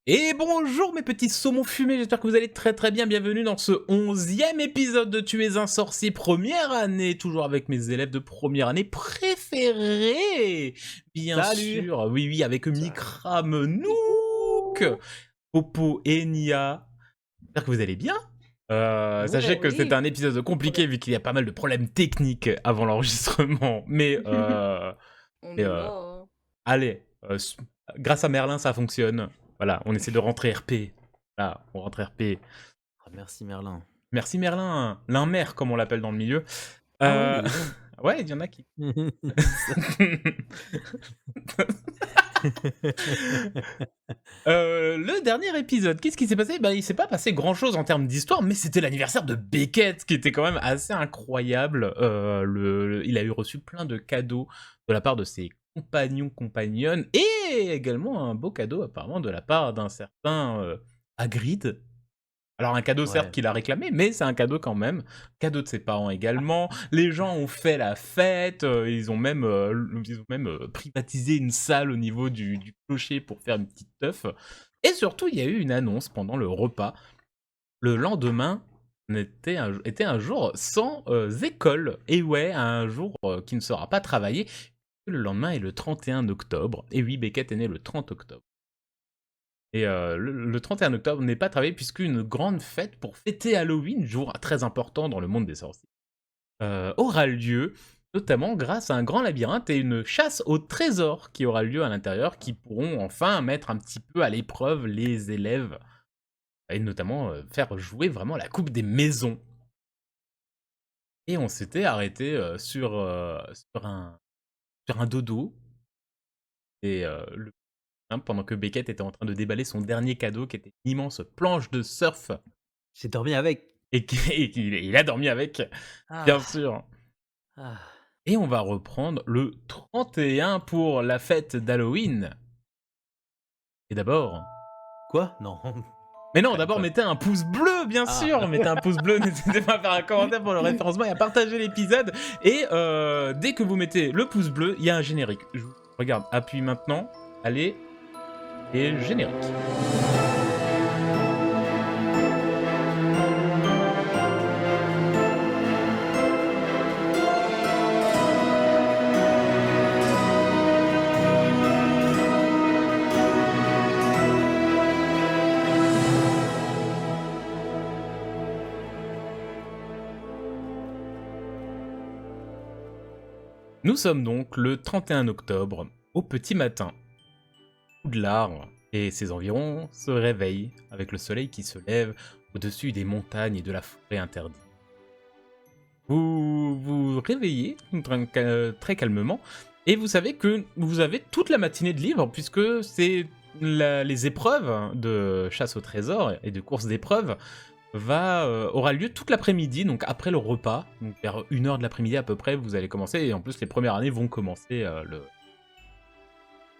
Et bonjour mes petits saumons fumés, j'espère que vous allez très très bien. Bienvenue dans ce 11e épisode de Tu es un sorcier première année, toujours avec mes élèves de première année préférés. Bien Salut! sûr, oui oui, avec Salut. Mikram, Nook, Coucou! Popo et Nia. J'espère que vous allez bien. Ouais, Sachez que c'est oui, un épisode trop compliqué bien. vu qu'il y a pas mal de problèmes techniques avant l'enregistrement. On Mais est là, hein. allez, grâce à Merlin, ça fonctionne. Voilà, on essaie de rentrer RP. Là, on rentre RP. Ah, merci Merlin. Merci Merlin, l'un-mère comme on l'appelle dans le milieu. Ah ouais, il y Euh, a des gens. ouais, il y en a qui. Ça- Le dernier épisode, qu'est-ce qui s'est passé? Bah, il s'est pas passé grand-chose en termes d'histoire, mais c'était l'anniversaire de Beckett, qui était quand même assez incroyable. Il a eu reçu plein de cadeaux de la part de ses compagnons, compagnonnes, et également un beau cadeau apparemment de la part d'un certain Hagrid. Alors un cadeau certes Ouais. qu'il a réclamé, mais c'est un cadeau quand même. Cadeau de ses parents également. Les gens ont fait la fête. Ils ont même privatisé une salle au niveau du clocher pour faire une petite teuf. Et surtout, il y a eu une annonce pendant le repas. Le lendemain était un jour sans école. Et ouais, un jour qui ne sera pas travaillé. Le lendemain est le 31 octobre. Et oui, Beckett est né le 30 octobre. Et le 31 octobre n'est pas travaillé puisqu'une grande fête pour fêter Halloween, jour très important dans le monde des sorciers, aura lieu, notamment grâce à un grand labyrinthe et une chasse au trésor qui aura lieu à l'intérieur, qui pourront enfin mettre un petit peu à l'épreuve les élèves, et notamment faire jouer vraiment la coupe des maisons. Et on s'était arrêté sur un dodo, et pendant que Beckett était en train de déballer son dernier cadeau, qui était une immense planche de surf. J'ai dormi avec. Et qu'il a dormi avec, bien Ah, sûr. ah. Et on va reprendre le 31 pour la fête d'Halloween. Et d'abord... Quoi? Non. Mais non, Quand même d'abord pas. mettez un pouce bleu, bien Ah. sûr. Mettez un pouce bleu, n'hésitez pas à faire un commentaire pour le référencement et à partager l'épisode. Et dès que vous mettez le pouce bleu, il y a un générique. Je vous regarde, appuie maintenant. Allez, et générique. Nous sommes donc le 31 octobre, au petit matin. Poudlard et ses environs se réveillent avec le soleil qui se lève au-dessus des montagnes et de la forêt interdite. Vous vous réveillez très calmement et vous savez que vous avez toute la matinée de libre puisque c'est les épreuves de chasse au trésor et de course d'épreuves aura lieu toute l'après-midi, donc après le repas, donc vers 1 heure de l'après-midi à peu près, vous allez commencer, et en plus les premières années vont commencer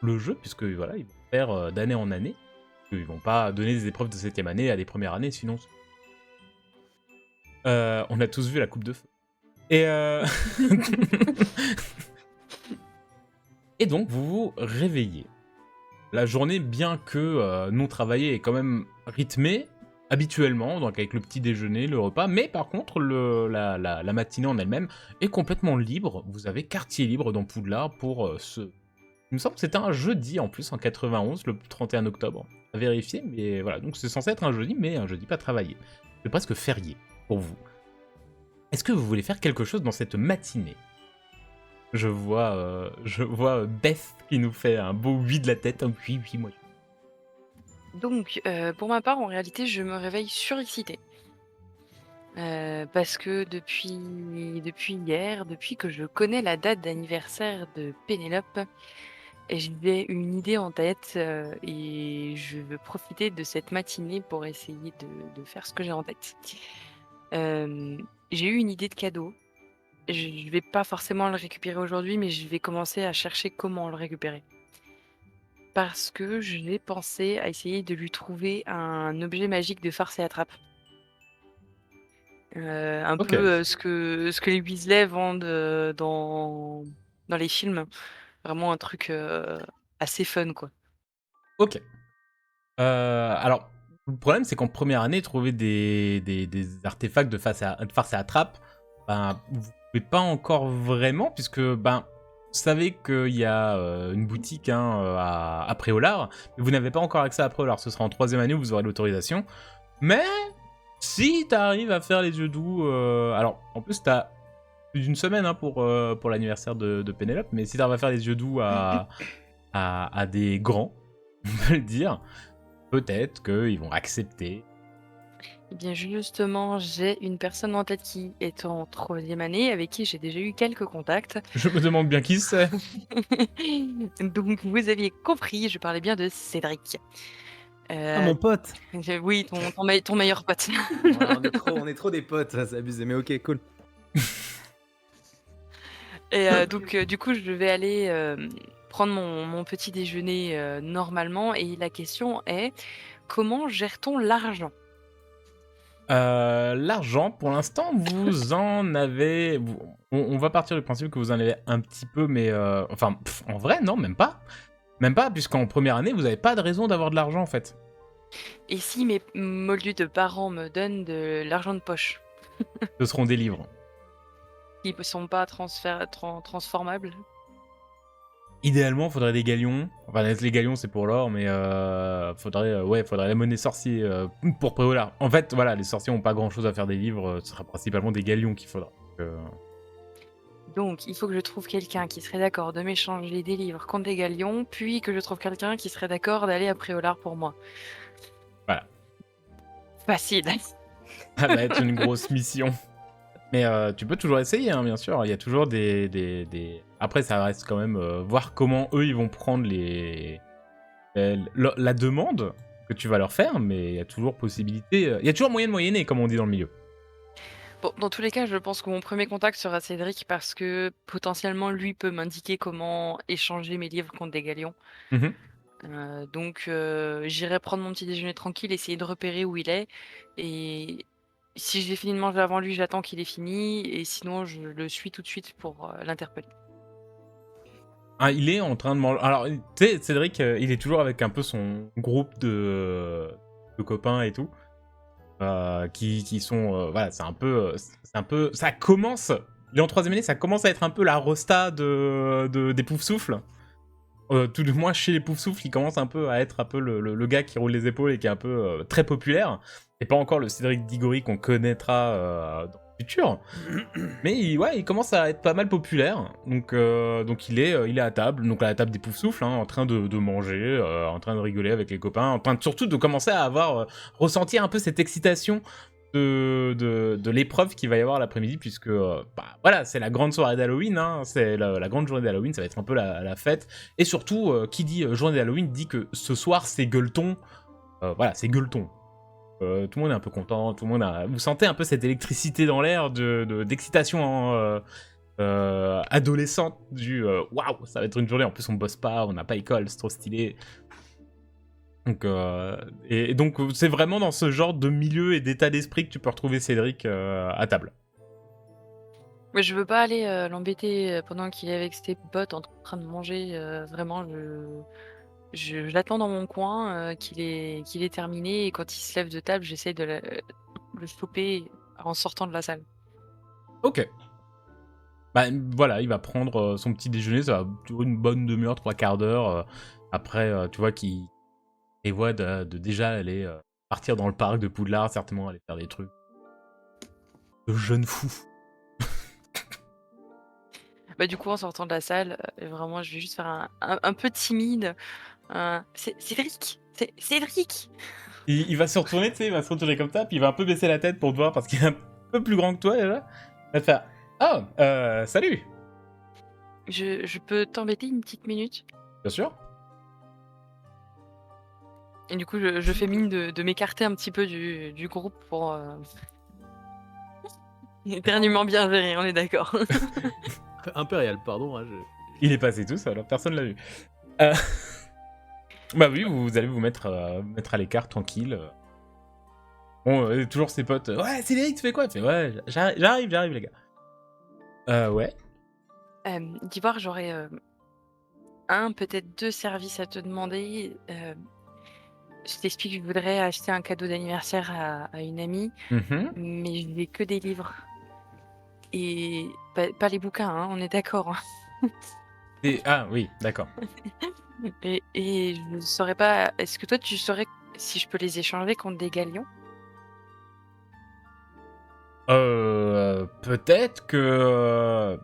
le jeu, puisque voilà, ils vont faire d'année en année. Ils vont pas donner des épreuves de 7ème année à des premières années, sinon... on a tous vu la coupe de feu. Et, et donc, vous vous réveillez. La journée, bien que non travaillée, est quand même rythmée, habituellement, donc avec le petit déjeuner, le repas, mais par contre, la matinée en elle-même est complètement libre. Vous avez quartier libre dans Poudlard pour ce... Il me semble que c'était un jeudi en plus, en 91, le 31 octobre. À vérifier, mais voilà, donc c'est censé être un jeudi, mais un jeudi pas travaillé. C'est presque férié pour vous. Est-ce que vous voulez faire quelque chose dans cette matinée? Je vois Beth qui nous fait un beau oui de la tête. Un oui, oui, moi. Donc, pour ma part, en réalité, je me réveille surexcitée. Parce que depuis hier, depuis que je connais la date d'anniversaire de Pénélope, j'ai une idée en tête, et je veux profiter de cette matinée pour essayer de faire ce que j'ai en tête. J'ai eu une idée de cadeau. Je vais pas forcément le récupérer aujourd'hui, mais je vais commencer à chercher comment le récupérer. Parce que je vais penser à essayer de lui trouver un objet magique de farce et attrape. Un Ok, peu, ce que les Weasley vendent, dans les films. Vraiment un truc, assez fun, quoi. ok. Alors, le problème, c'est qu'en première année, trouver des artefacts de farce et attrape, ben, vous pouvez pas encore vraiment, puisque ben, vous savez qu'il y a une boutique hein, à Préolard, mais vous n'avez pas encore accès à Préolard. Ce sera en troisième année où vous aurez l'autorisation. Mais si tu arrives à faire les yeux doux, alors en plus, tu as plus d'une semaine hein, pour l'anniversaire de Pénélope, mais si tu arrives à faire les yeux doux à des grands, on peut le dire, peut-être qu'ils vont accepter. Eh bien, justement, j'ai une personne en tête qui est en troisième année, avec qui j'ai déjà eu quelques contacts. Je me demande bien qui c'est. Donc, vous aviez compris, je parlais bien de Cédric. Ah, mon pote! Oui, ton meilleur pote. Ah, on est trop des potes, ça, c'est abusé, mais OK, cool. Et donc, du coup, je vais aller prendre mon petit déjeuner normalement. Et la question est, comment gère-t-on l'argent? L'argent, pour l'instant, vous en avez. On va partir du principe que vous en avez un petit peu, mais enfin, en vrai, non, même pas. Même pas, puisqu'en première année, vous n'avez pas de raison d'avoir de l'argent en fait. Et si mes moldus de parents me donnent de l'argent de poche, Ce seront des livres. qui ne sont pas transformables? Idéalement, il faudrait des galions. Enfin, les galions, c'est pour l'or, mais faudrait la monnaie sorcier pour Préolard. En fait, voilà, les sorciers ont pas grand chose à faire des livres, ce sera principalement des galions qu'il faudra. Donc, il faut que je trouve quelqu'un qui serait d'accord de m'échanger des livres contre des galions, puis que je trouve quelqu'un qui serait d'accord d'aller à Préolard pour moi. Voilà. Facile. Ça va être une grosse mission. Mais tu peux toujours essayer, hein, bien sûr. Il y a toujours des... Après, ça reste quand même voir comment eux, ils vont prendre la demande que tu vas leur faire, mais il y a toujours possibilité... Il y a toujours moyen de moyenner, comme on dit dans le milieu. Bon, dans tous les cas, je pense que mon premier contact sera Cédric parce que potentiellement lui peut m'indiquer comment échanger mes livres contre des galions. Mhm. Donc j'irai prendre mon petit déjeuner tranquille, essayer de repérer où il est. Et si j'ai fini de manger avant lui, j'attends qu'il ait fini. Et sinon, je le suis tout de suite pour l'interpeller. Ah, il est en train de manger... Alors, tu sais, Cédric, il est toujours avec un peu son groupe de copains et tout. Qui sont... voilà, c'est un peu... Ça commence... Il est en troisième année, ça commence à être un peu la rosta des Poufsouffles. Tout du moins chez les Poufsouffles, il commence un peu à être un peu le gars qui roule les épaules et qui est un peu très populaire. Et pas encore le Cédric Diggory qu'on connaîtra dans le futur. Mais il commence à être pas mal populaire. Donc il est à table, donc à la table des Poufsouffles, hein, en train de manger, en train de rigoler avec les copains, en train surtout de commencer à avoir ressentir un peu cette excitation de l'épreuve qu'il va y avoir l'après-midi, puisque voilà, c'est la grande soirée d'Halloween, hein, c'est la grande journée d'Halloween, ça va être un peu la fête. Et surtout, qui dit journée d'Halloween dit que ce soir c'est gueuleton. Voilà, c'est gueuleton. Tout le monde est un peu content, tout le monde a... Vous sentez un peu cette électricité dans l'air d'excitation adolescente du waouh, ça va être une journée, en plus on bosse pas, on n'a pas école, c'est trop stylé. Donc, et donc c'est vraiment dans ce genre de milieu et d'état d'esprit que tu peux retrouver Cédric à table. Mais je veux pas aller l'embêter pendant qu'il est avec ses potes en train de manger. Vraiment, je l'attends dans mon coin, qu'il est terminé. Et quand il se lève de table, j'essaie de le choper en sortant de la salle. Ok. Bah voilà, il va prendre son petit déjeuner, ça va durer une bonne demi-heure, trois quarts d'heure. Après, tu vois qu'il prévoit de déjà aller partir dans le parc de Poudlard, certainement aller faire des trucs de jeune fou. Bah, du coup, en sortant de la salle, vraiment, je vais juste faire un peu timide. Cédric! Cédric! Il va se retourner, tu sais, il va se retourner comme ça, puis il va un peu baisser la tête pour te voir parce qu'il est un peu plus grand que toi déjà. Il va te faire oh, salut! Je peux t'embêter une petite minute? Bien sûr. Et du coup, je fais mine de m'écarter un petit peu du groupe pour éternuement bien géré, on est d'accord. Impérial, pardon, hein, Il est passé tout seul, personne l'a vu. Euh, Bah oui, vous allez vous mettre à l'écart tranquille. Bon, toujours ses potes. Ouais, Cédric, tu fais quoi? Il fait ouais, j'arrive les gars. Ouais. D'Ivoire, j'aurais un, peut-être deux services à te demander. je t'explique, je voudrais acheter un cadeau d'anniversaire à une amie, Mhm. mais je n'ai que des livres. Et pas les bouquins, hein, on est d'accord. Hein. Ah oui, d'accord. Et je ne saurais pas. Est-ce que toi, tu saurais si je peux les échanger contre des galions? Peut-être que...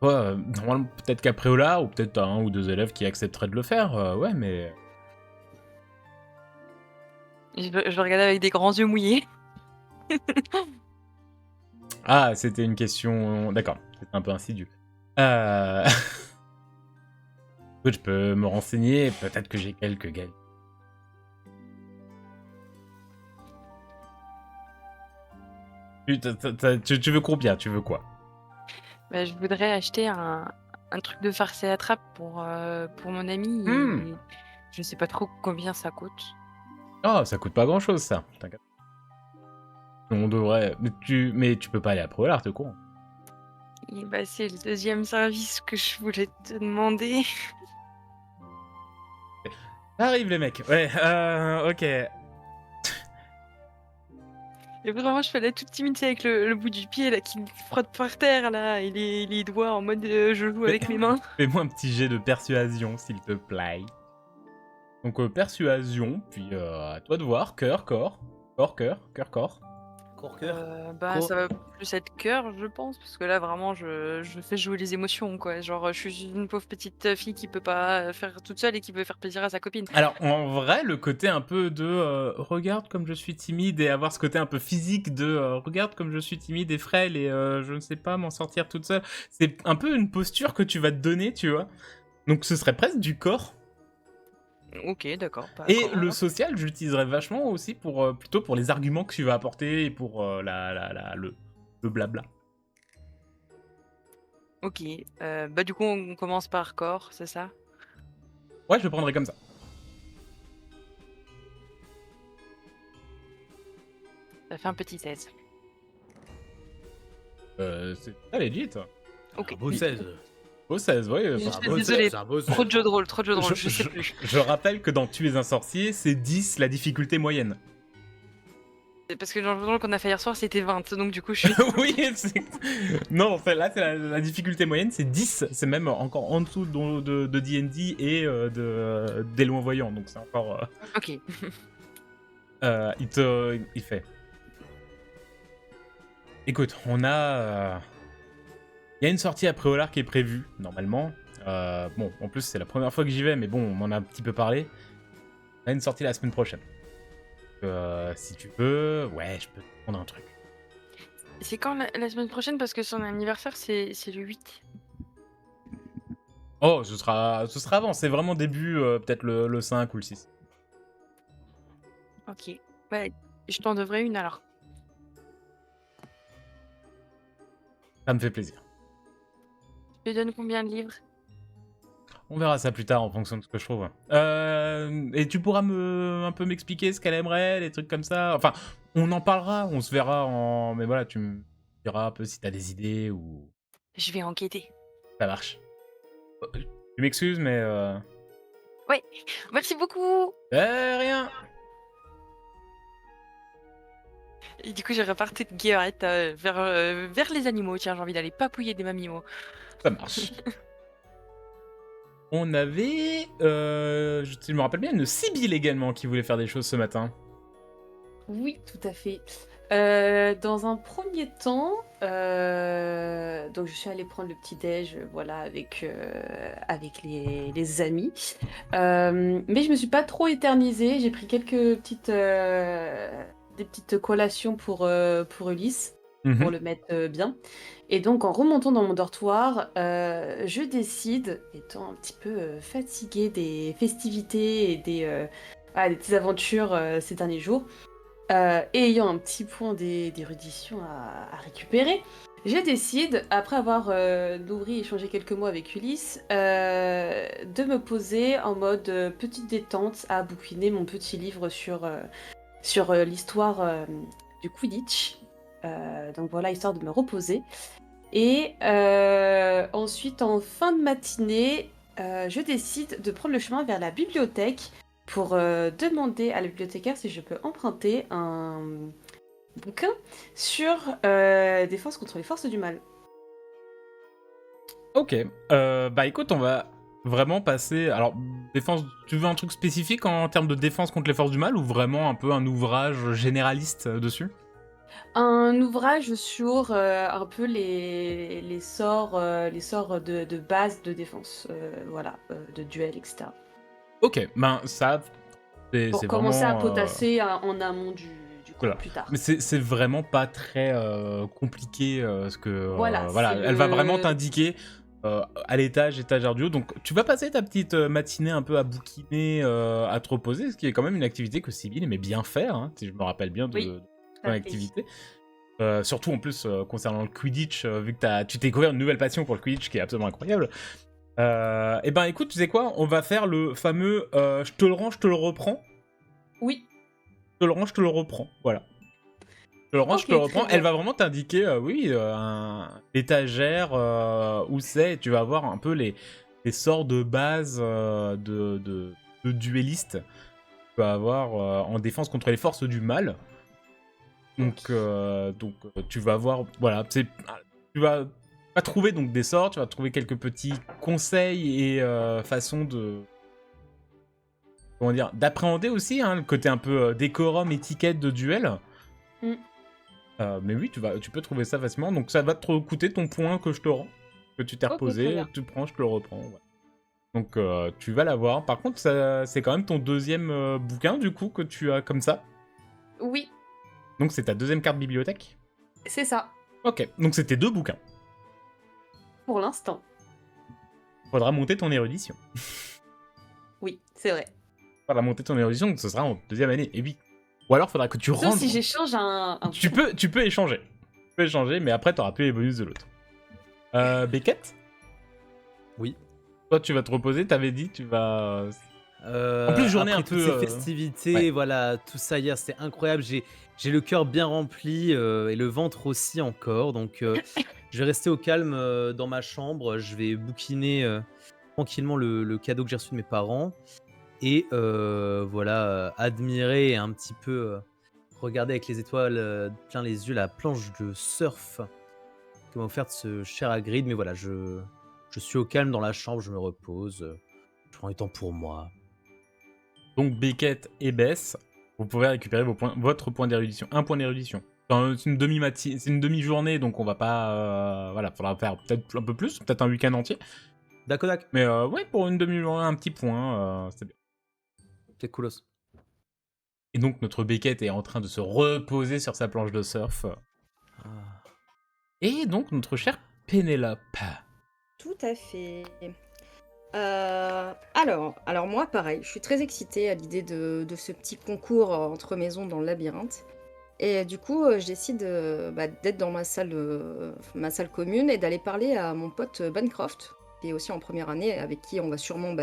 ouais, normalement, peut-être qu'après Ola, ou peut-être t'as un ou deux élèves qui accepteraient de le faire, ouais, mais... Je regardais avec des grands yeux mouillés. Ah, c'était une question... D'accord, c'était un peu insidieux. Euh... écoute, je peux me renseigner, peut-être que j'ai quelques gars. Tu veux combien? Tu veux quoi? Je voudrais acheter un truc de farce et attrape pour mon ami. Hmm. Et je ne sais pas trop combien ça coûte. Oh, ça coûte pas grand-chose, ça. T'inquiète. On devrait... Mais tu peux pas aller après Ola, t'es con. Et c'est le deuxième service que je voulais te demander. Ça arrive, les mecs. Ouais, ok. Et vraiment, je fais la toute timide, tu sais, avec le bout du pied là, qui me frotte par terre là, et les doigts en mode je joue avec mes mains. Fais-moi un petit jet de persuasion, s'il te plaît. Donc, persuasion, puis à toi de voir. Cœur, corps. Corps, cœur, cœur, corps. Corps-cœur. Ça va plus être cœur, je pense, parce que là, vraiment, je fais jouer les émotions, quoi. Genre, je suis une pauvre petite fille qui peut pas faire toute seule et qui veut faire plaisir à sa copine. Alors, en vrai, le côté un peu de regarde comme je suis timide et avoir ce côté un peu physique de regarde comme je suis timide et frêle et je ne sais pas m'en sortir toute seule, c'est un peu une posture que tu vas te donner, tu vois. Donc, ce serait presque du corps. Ok, d'accord, pas Et corps, le alors. social, j'utiliserais vachement aussi pour plutôt pour les arguments que tu vas apporter et pour le blabla. Ok, du coup, on commence par corps, c'est ça? Ouais, je le prendrais comme ça. Ça fait un petit 16. C'est très legit. Ok. Un beau 16. Beau 16, ouais. Je enfin, suis beau désolée, 16. C'est un beau 16. trop de jeux de rôle, je sais Je, plus. je rappelle que dans Tu es un sorcier, c'est 10 la difficulté moyenne. C'est parce que dans le jeu de rôle qu'on a fait hier soir, c'était 20, donc du coup, je suis... Oui, non, là, c'est la difficulté moyenne, c'est 10. C'est même encore en dessous de D&D et des loin voyants, donc c'est encore... Ok. il fait... Écoute, on a... Il y a une sortie après Olar qui est prévue, normalement. Bon, en plus, c'est la première fois que j'y vais, mais bon, on m'en a un petit peu parlé. On a une sortie la semaine prochaine. Si tu veux, ouais, je peux te prendre un truc. C'est quand la semaine prochaine? Parce que son anniversaire, c'est le 8. Oh, ce sera avant, c'est vraiment début, peut-être le 5 ou le 6. Ok. Ouais, je t'en devrais une alors. Ça me fait plaisir. Je te donne combien de livres? On verra ça plus tard en fonction de ce que je trouve. Et tu pourras un peu m'expliquer ce qu'elle aimerait, les trucs comme ça. Enfin, on en parlera, on se verra en... Mais voilà, tu me diras un peu si t'as des idées ou... Je vais enquêter. Ça marche. Tu m'excuses, mais... Ouais, merci beaucoup. Rien. Et du coup, j'ai reparti de Guéret vers les animaux. Tiens, j'ai envie d'aller papouiller des mamimos. Ça marche. On avait... je me rappelle bien, une Sibylle également qui voulait faire des choses ce matin. Oui, tout à fait. Dans un premier temps, donc je suis allée prendre le petit-déj, voilà, avec les amis. Mais je me suis pas trop éternisée. J'ai pris quelques des petites collations pour Ulysse, pour le mettre bien. Et donc, en remontant dans mon dortoir, je décide, étant un petit peu fatiguée des festivités et des petites aventures ces derniers jours, et ayant un petit point d'érudition à récupérer, je décide, après avoir nourri et échangé quelques mots avec Ulysse, de me poser en mode petite détente à bouquiner mon petit livre sur l'histoire du Quidditch. Donc voilà, histoire de me reposer. Et ensuite, en fin de matinée, je décide de prendre le chemin vers la bibliothèque pour demander à la bibliothécaire si je peux emprunter un bouquin sur défense contre les forces du mal. Ok, bah écoute, on va vraiment passer... Alors, défense, tu veux un truc spécifique en termes de défense contre les forces du mal ou vraiment un peu un ouvrage généraliste dessus? Un ouvrage sur un peu les sorts de base de défense, voilà, de duel, etc. Ok, ben ça, Pour c'est commencer à vraiment... potasser en amont du coup Voilà. plus tard. Mais c'est vraiment pas très compliqué, parce que Voilà, voilà, c'est elle va vraiment le... t'indiquer à l'étage, étagère du haut. Donc tu vas passer ta petite matinée un peu à bouquiner, à te reposer, ce qui est quand même une activité que Sybille aimait bien faire, hein, si je me rappelle bien Oui, de tout ton à fait. activité. Surtout en plus concernant le Quidditch, vu que tu t'es découvert une nouvelle passion pour le Quidditch qui est absolument incroyable. Et ben écoute, tu sais quoi, on va faire le fameux je te le rends, je te le reprends. Oui, Je te le rends, je te le reprends. Voilà. Je le range, je te le ok, très reprends. Elle bien. va vraiment t'indiquer, oui, l'étagère où c'est. Et tu vas avoir un peu les sorts de base de duellistes. Tu vas avoir en défense contre les forces du mal. Ok. Donc, tu vas avoir, voilà, tu vas pas trouver donc des sorts, tu vas trouver quelques petits conseils et façons de, comment dire, d'appréhender aussi, hein, le côté un peu décorum, étiquette de duel. Mm. Mais oui, tu peux trouver ça facilement. Donc ça va te coûter ton point que je te rends. Que tu t'es Ok, très reposé, bien. tu le prends, je te le reprends. Ouais. Donc tu vas l'avoir. Par contre, c'est quand même ton deuxième bouquin du coup que tu as comme ça. Oui, Donc c'est ta deuxième carte bibliothèque. c'est ça, Ok, donc c'était deux bouquins. pour l'instant. Faudra monter ton érudition. Oui, c'est vrai. Faudra monter ton érudition, donc ce sera en deuxième année. Et oui. Ou alors faudra que tu Sauf rentres. si j'échange un Tu bouquin. peux échanger. Tu peux échanger, mais après t'auras plus les bonus de l'autre. Beckett, Oui. toi tu vas te reposer, t'avais dit tu vas... En plus journée un Après toutes ces peu... festivités, ouais. voilà, tout ça hier, c'était incroyable. J'ai le cœur bien rempli et le ventre aussi encore. Donc, je vais rester au calme dans ma chambre. Je vais bouquiner tranquillement le cadeau que j'ai reçu de mes parents et voilà, admirer et un petit peu regarder avec les étoiles plein les yeux la planche de surf que m'a offerte ce cher Hagrid. Mais voilà, je suis au calme dans la chambre, je me repose, je prends du temps pour moi. Donc Beckett et Bess, vous pouvez récupérer votre point d'érudition. Un point d'érudition. C'est une demi-journée, donc on va pas... voilà, faudra faire peut-être un peu plus, peut-être un week-end entier. D'accord, Mais ouais, pour une demi-journée, un petit point, c'est bien. c'est coolos. Et donc notre Beckett est en train de se reposer sur sa planche de surf. Ah. Et donc notre chère Pénélope. Tout à fait. Alors moi, pareil, je suis très excitée à l'idée de ce petit concours entre maisons dans le labyrinthe. Et du coup, je décide d'être dans ma salle commune et d'aller parler à mon pote Bancroft, qui est aussi en première année, avec qui on va sûrement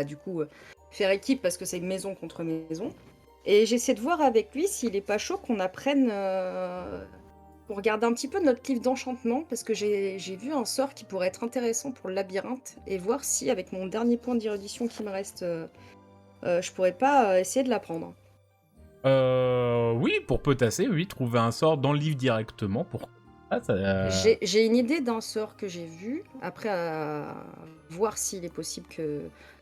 faire équipe parce que c'est maison contre maison. Et j'essaie de voir avec lui s'il est pas chaud qu'on apprenne, qu'on regarde un petit peu notre livre d'enchantement, parce que j'ai vu un sort qui pourrait être intéressant pour le labyrinthe, et voir si, avec mon dernier point d'érudition qui me reste, je pourrais pas essayer de l'apprendre. Oui, pour potasser, oui, trouver un sort dans le livre directement. Pour J'ai une idée d'un sort que j'ai vu, après à voir s'il est possible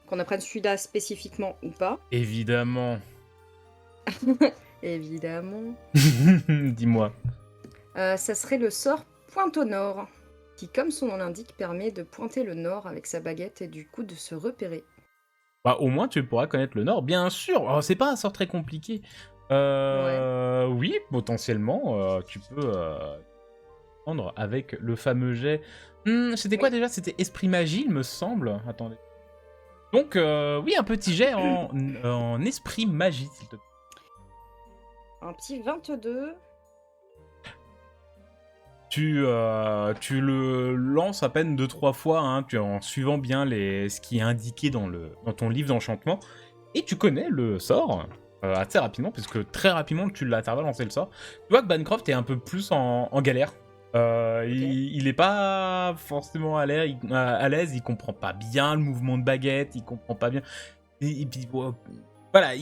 qu'on apprenne celui-là spécifiquement ou pas. Évidemment. Évidemment. Dis-moi. Ça serait le sort Pointe au Nord, qui, comme son nom l'indique, permet de pointer le nord avec sa baguette et du coup de se repérer. Bah, au moins, tu pourras connaître le Nord, bien sûr. Oh, c'est pas un sort très compliqué. Oui, potentiellement, tu peux prendre avec le fameux jet. C'était quoi Oui. déjà? C'était Esprit Magie, il me semble. Attendez. Donc, oui, un petit jet en Esprit Magie, s'il te plaît. Un petit 22. Tu le lances à peine 2-3 fois, hein, en suivant bien ce qui est indiqué dans ton livre d'enchantement. Et tu connais le sort assez rapidement, puisque très rapidement tu l'as lancé le sort. Tu vois que Bancroft est un peu plus en galère. Il est pas forcément à l'aise, il comprend pas bien le mouvement de baguette, il comprend pas bien. Et puis, voilà,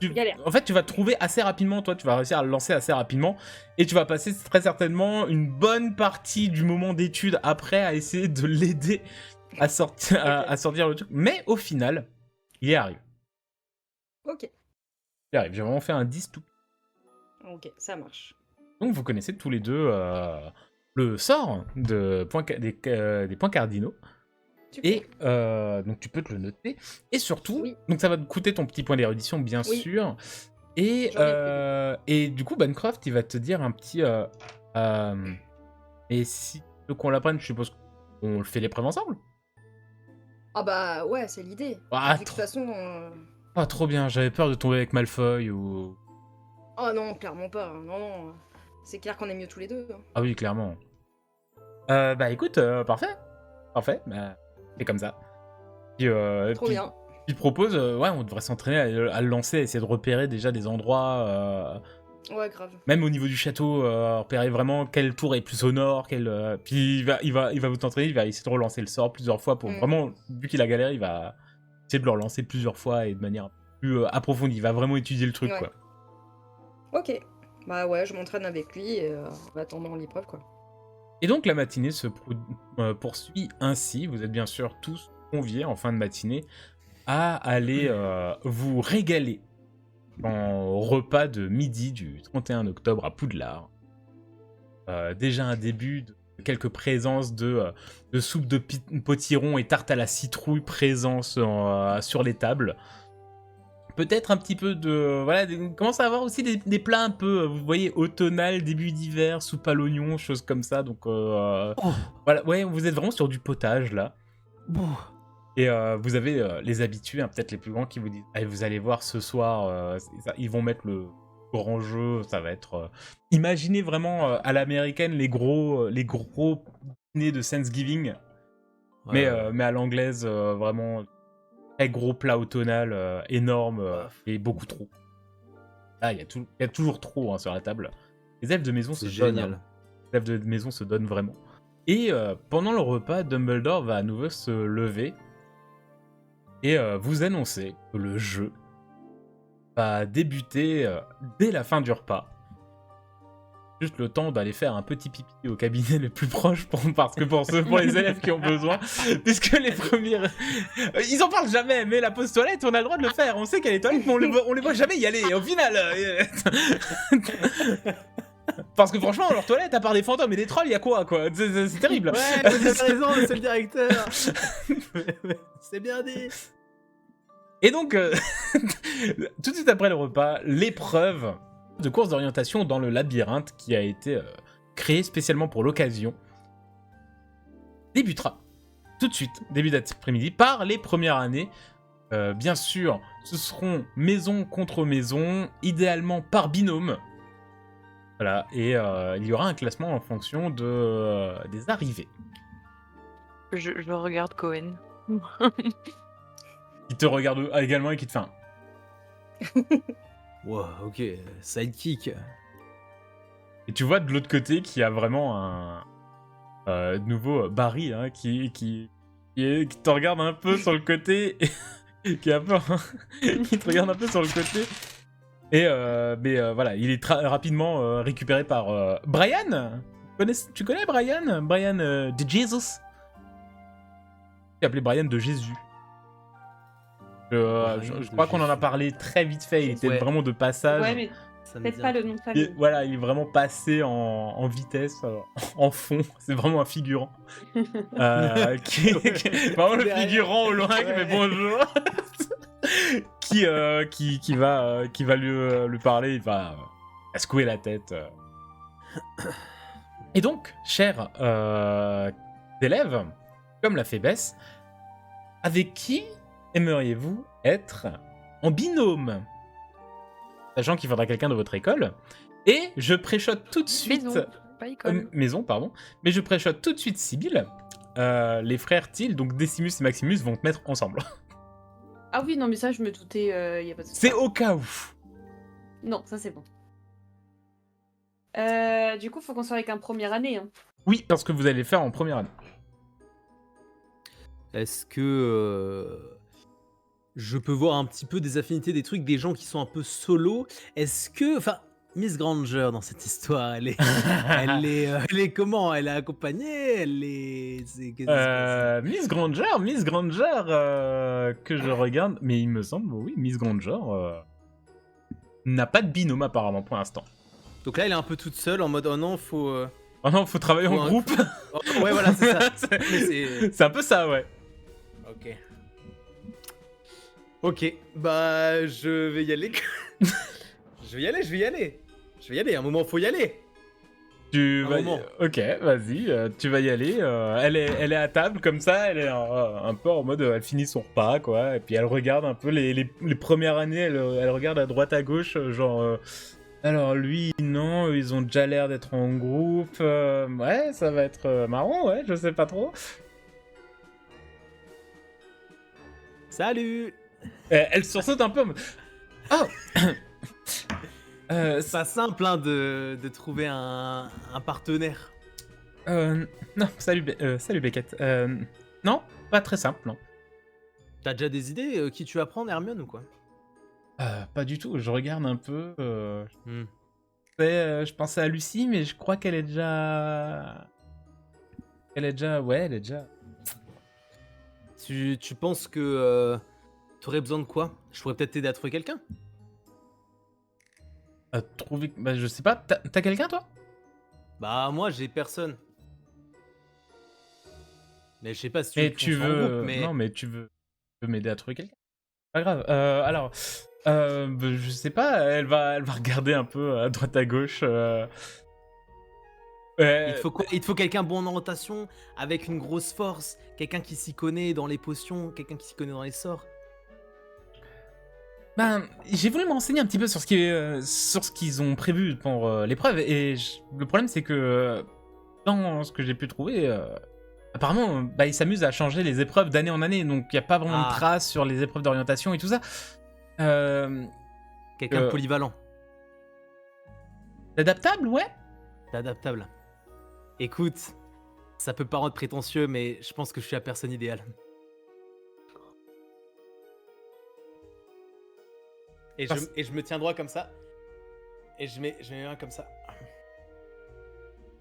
Galère. en fait, tu vas trouver assez rapidement, toi, tu vas réussir à le lancer assez rapidement, et tu vas passer très certainement une bonne partie du moment d'étude après à essayer de l'aider à sortir, à sortir le truc. Mais au final, il y arrive. Ok, Il y arrive. J'ai vraiment fait un 10 tout. ok, ça marche. Donc vous connaissez tous les deux le sort des points cardinaux. Super. Et donc tu peux te le noter. Et surtout, Oui. donc ça va te coûter ton petit point d'érudition, bien Oui. sûr. Et, J'en ai et du coup, Bancroft, il va te dire un petit... et si tu veux qu'on l'apprenne, je suppose qu'on le fait l'épreuve ensemble. Ah bah ouais, c'est l'idée. Ah, Vu que de toute façon... Ah, trop bien, j'avais peur de tomber avec Malfoy ou... Oh non, clairement pas. Non, non. C'est clair qu'on est mieux tous les deux. Ah oui, clairement. Bah écoute, parfait. Parfait, bah c'est comme ça. Puis, Trop bien. il propose, ouais, on devrait s'entraîner à le lancer, à essayer de repérer déjà des endroits, Ouais, grave. même au niveau du château, repérer vraiment quelle tour est plus au nord, puis il va vous t'entraîner, il va essayer de relancer le sort plusieurs fois pour vraiment, vu qu'il a galéré, il va essayer de le relancer plusieurs fois et de manière plus approfondie. Il va vraiment étudier le truc, Ouais. quoi. Ok. Bah ouais, je m'entraîne avec lui en attendant l'épreuve, quoi. Et donc la matinée se poursuit ainsi. Vous êtes bien sûr tous conviés en fin de matinée à aller vous régaler en repas de midi du 31 octobre à Poudlard. Déjà un début de quelques présences de soupe de potiron et tarte à la citrouille présence sur les tables. Peut-être un petit peu de... Voilà, on commence à avoir aussi des plats un peu, vous voyez, automnal, début d'hiver, soupe à l'oignon, choses comme ça. Donc voilà, ouais, vous êtes vraiment sur du potage là. Et vous avez les habitués, hein, peut-être les plus grands, qui vous disent allez, vous allez voir ce soir, ils vont mettre le grand jeu, ça va être... imaginez vraiment à l'américaine les gros dîners de Thanksgiving, mais à l'anglaise, vraiment très gros plat automnal, énorme et beaucoup trop. Là, il y a toujours trop, hein, sur la table. Les elfes de maison se donnent. génial. Hein. Les elfes de maison se donnent vraiment. Et pendant le repas, Dumbledore va à nouveau se lever et vous annoncer que le jeu va débuter dès la fin du repas. Juste le temps d'aller faire un petit pipi au cabinet le plus proche parce que pour les élèves qui ont besoin, puisque les premiers... Ils en parlent jamais, mais la pause toilette, on a le droit de le faire. On sait qu'il y a les toilettes, mais on les voit jamais y aller. Au final... Parce que franchement, leur toilette, à part des fantômes et des trolls, il y a quoi c'est terrible. Ouais, vous avez raison, c'est le directeur. C'est bien dit. Et donc, tout de suite après le repas, l'épreuve de course d'orientation dans le labyrinthe qui a été créé spécialement pour l'occasion débutera tout de suite, début d'après-midi, par les premières années. Bien sûr, ce seront maison contre maison, idéalement par binôme. Voilà, et il y aura un classement en fonction des arrivées. Je regarde Cohen. Qui te regarde également et qui te fait un... Wow, ok, sidekick. Et tu vois de l'autre côté qu'il y a vraiment un de nouveau Barry, hein, qui te regarde un peu sur le côté, qui est un peu, qui te regarde un peu sur le côté. Et voilà, il est rapidement récupéré par Brian. Tu connais Brian? Brian de Jesus. Il appelé Brian de Jésus. Je crois qu'on en a parlé très vite fait. Il était vraiment de passage. Ouais, mais peut-être pas le nom de famille. Voilà, il est vraiment passé en vitesse, en fond. C'est vraiment un figurant. Qui est vraiment le figurant au loin qui fait bonjour. qui va lui parler, il va secouer la tête. Et donc, chers élèves, comme l'a fait Bess, avec qui aimeriez-vous être en binôme? Sachant qu'il faudra quelqu'un de votre école. Et je préchote tout de suite... Maison, pas école. Maison, pardon. Mais je préchote tout de suite Sibylle. Les frères Thiel, donc Decimus et Maximus, vont te mettre ensemble. Ah oui, non, mais ça, je me doutais, y a pas de souci. C'est au cas où. Non, ça, c'est bon. Du coup, faut qu'on soit avec un première année. Hein. Oui, parce que vous allez le faire en première année. Est-ce que je peux voir un petit peu des affinités, des trucs, des gens qui sont un peu solo. Est-ce que, enfin, Miss Granger dans cette histoire, elle est comment? Elle est accompagnée? Qu'est-ce qui se passe? Miss Granger, que je regarde, mais il me semble, oui, Miss Granger n'a pas de binôme apparemment pour l'instant. Donc là, elle est un peu toute seule en mode oh non, faut. Oh non, faut travailler Faut en un- groupe. Oh, ouais, voilà, c'est ça. Mais C'est un peu ça, ouais. Ok. Ok, bah je vais y aller. Je vais y aller. À un moment, faut y aller. Tu Un vas moment. Ok, vas-y, tu vas y aller. Elle est à table comme ça, elle est un peu en mode, elle finit son repas, quoi. Et puis elle regarde un peu les premières années, elle regarde à droite à gauche, genre. Alors lui, non, ils ont déjà l'air d'être en groupe. Ouais, ça va être marrant, ouais, je sais pas trop. Salut. Elle sursaute un peu en mode, oh C'est pas simple hein, de trouver un partenaire. Non, salut Beckett. Non, pas très simple, non. T'as déjà des idées qui tu vas prendre, Hermione ou quoi? Pas du tout, je regarde un peu. Hmm. Je pensais à Lucie, mais je crois qu'elle est déjà... Ouais, elle est déjà... Tu penses que t'aurais besoin de quoi? Je pourrais peut-être t'aider à trouver quelqu'un. trouver... Bah, je sais pas, t'as quelqu'un, toi? Bah moi j'ai personne. Mais je sais pas si tu Et veux qu'on tu soit en veux... groupe, mais Non, mais tu veux m'aider à trouver quelqu'un? Pas grave. Alors... bah, je sais pas, elle va regarder un peu à droite à gauche. il te faut quoi? Il te faut quelqu'un bon en orientation, avec une grosse force, quelqu'un qui s'y connaît dans les potions, quelqu'un qui s'y connaît dans les sorts. Ben, j'ai voulu me renseigner un petit peu sur ce qu'ils ont prévu pour l'épreuve, et le problème c'est que dans ce que j'ai pu trouver, apparemment, bah, ils s'amusent à changer les épreuves d'année en année, donc il n'y a pas vraiment de Ah. traces sur les épreuves d'orientation et tout ça. Quelqu'un de polyvalent, Adaptable, ouais. d'adaptable. Écoute, ça peut paraître prétentieux, mais je pense que je suis la personne idéale. Et je me tiens droit comme ça. Et je mets mes mains comme ça.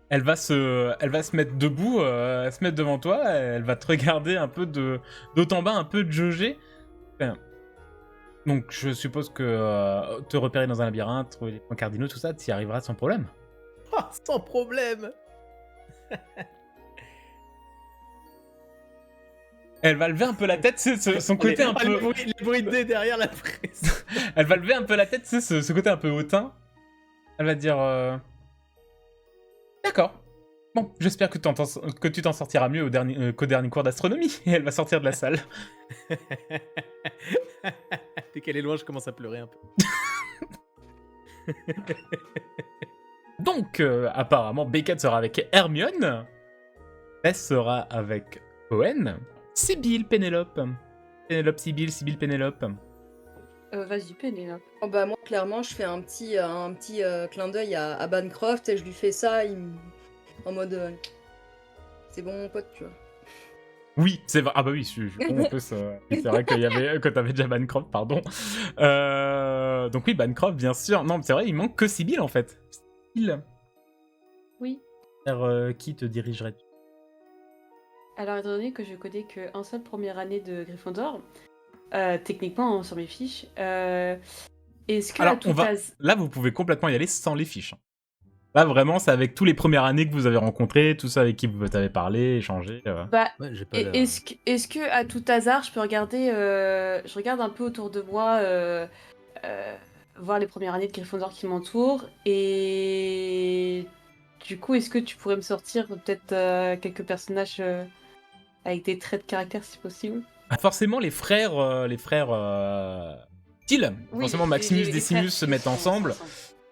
Elle va se mettre debout, se mettre devant toi, elle va te regarder un peu d'haut en bas, un peu de jauger. Enfin, donc je suppose que te repérer dans un labyrinthe, trouver les points cardinaux, tout ça, tu y arriveras sans problème. Ah, sans problème. Elle va lever un peu la tête, c'est son côté un peu... Les bruits de dés derrière la presse. Elle va lever un peu la tête, c'est ce côté un peu hautain. Elle va dire... D'accord. Bon, j'espère que tu t'en sortiras mieux qu'au dernier cours d'astronomie. Et elle va sortir de la salle. Dès qu'elle est loin, je commence à pleurer un peu. Donc, apparemment, Beckett sera avec Hermione. Bess sera avec Owen. Sibyl, Pénélope. Pénélope, Sibyl, Pénélope. Vas-y, Pénélope. Oh bah moi clairement je fais un petit clin d'œil à Bancroft et je lui fais ça en mode c'est bon mon pote tu vois. Oui, c'est vrai. Ah bah oui, je suis con en plus. C'est vrai que t'avais déjà Bancroft, pardon. Donc oui, Bancroft, bien sûr. Non, c'est vrai, il manque que Sibyl en fait. Sibyl. Oui. Vers qui te dirigerais-tu? Alors, étant donné que je connais qu'un seul première année de Gryffondor, techniquement, sur mes fiches, est-ce que Alors, à tout hasard... là, vous pouvez complètement y aller sans les fiches. Là, vraiment, c'est avec tous les premières années que vous avez rencontrés, tout ça avec qui vous avez parlé, échangé. Bah, Ouais, j'ai pas est-ce que à tout hasard, je peux regarder, je regarde un peu autour de moi, voir les premières années de Gryffondor qui m'entourent, et du coup, est-ce que tu pourrais me sortir peut-être quelques personnages avec des traits de caractère si possible? Ah, forcément, les frères Till, Oui, forcément Maximus, les Decimus frères se mettent sont ensemble.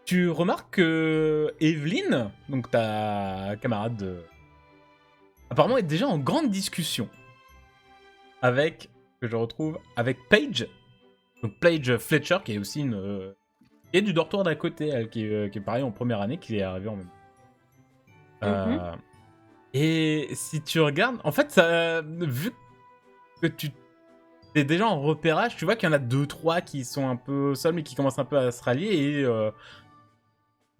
Tu remarques que Evelyn, donc ta camarade, apparemment est déjà en grande discussion avec, que je retrouve, avec Paige. Donc Paige Fletcher, qui est aussi qui est du dortoir d'à côté, elle, qui est pareil en première année, qui est arrivée en même temps. Et si tu regardes, en fait, vu que tu t'es déjà en repérage, tu vois qu'il y en a 2-3 qui sont un peu seuls mais qui commencent un peu à se rallier et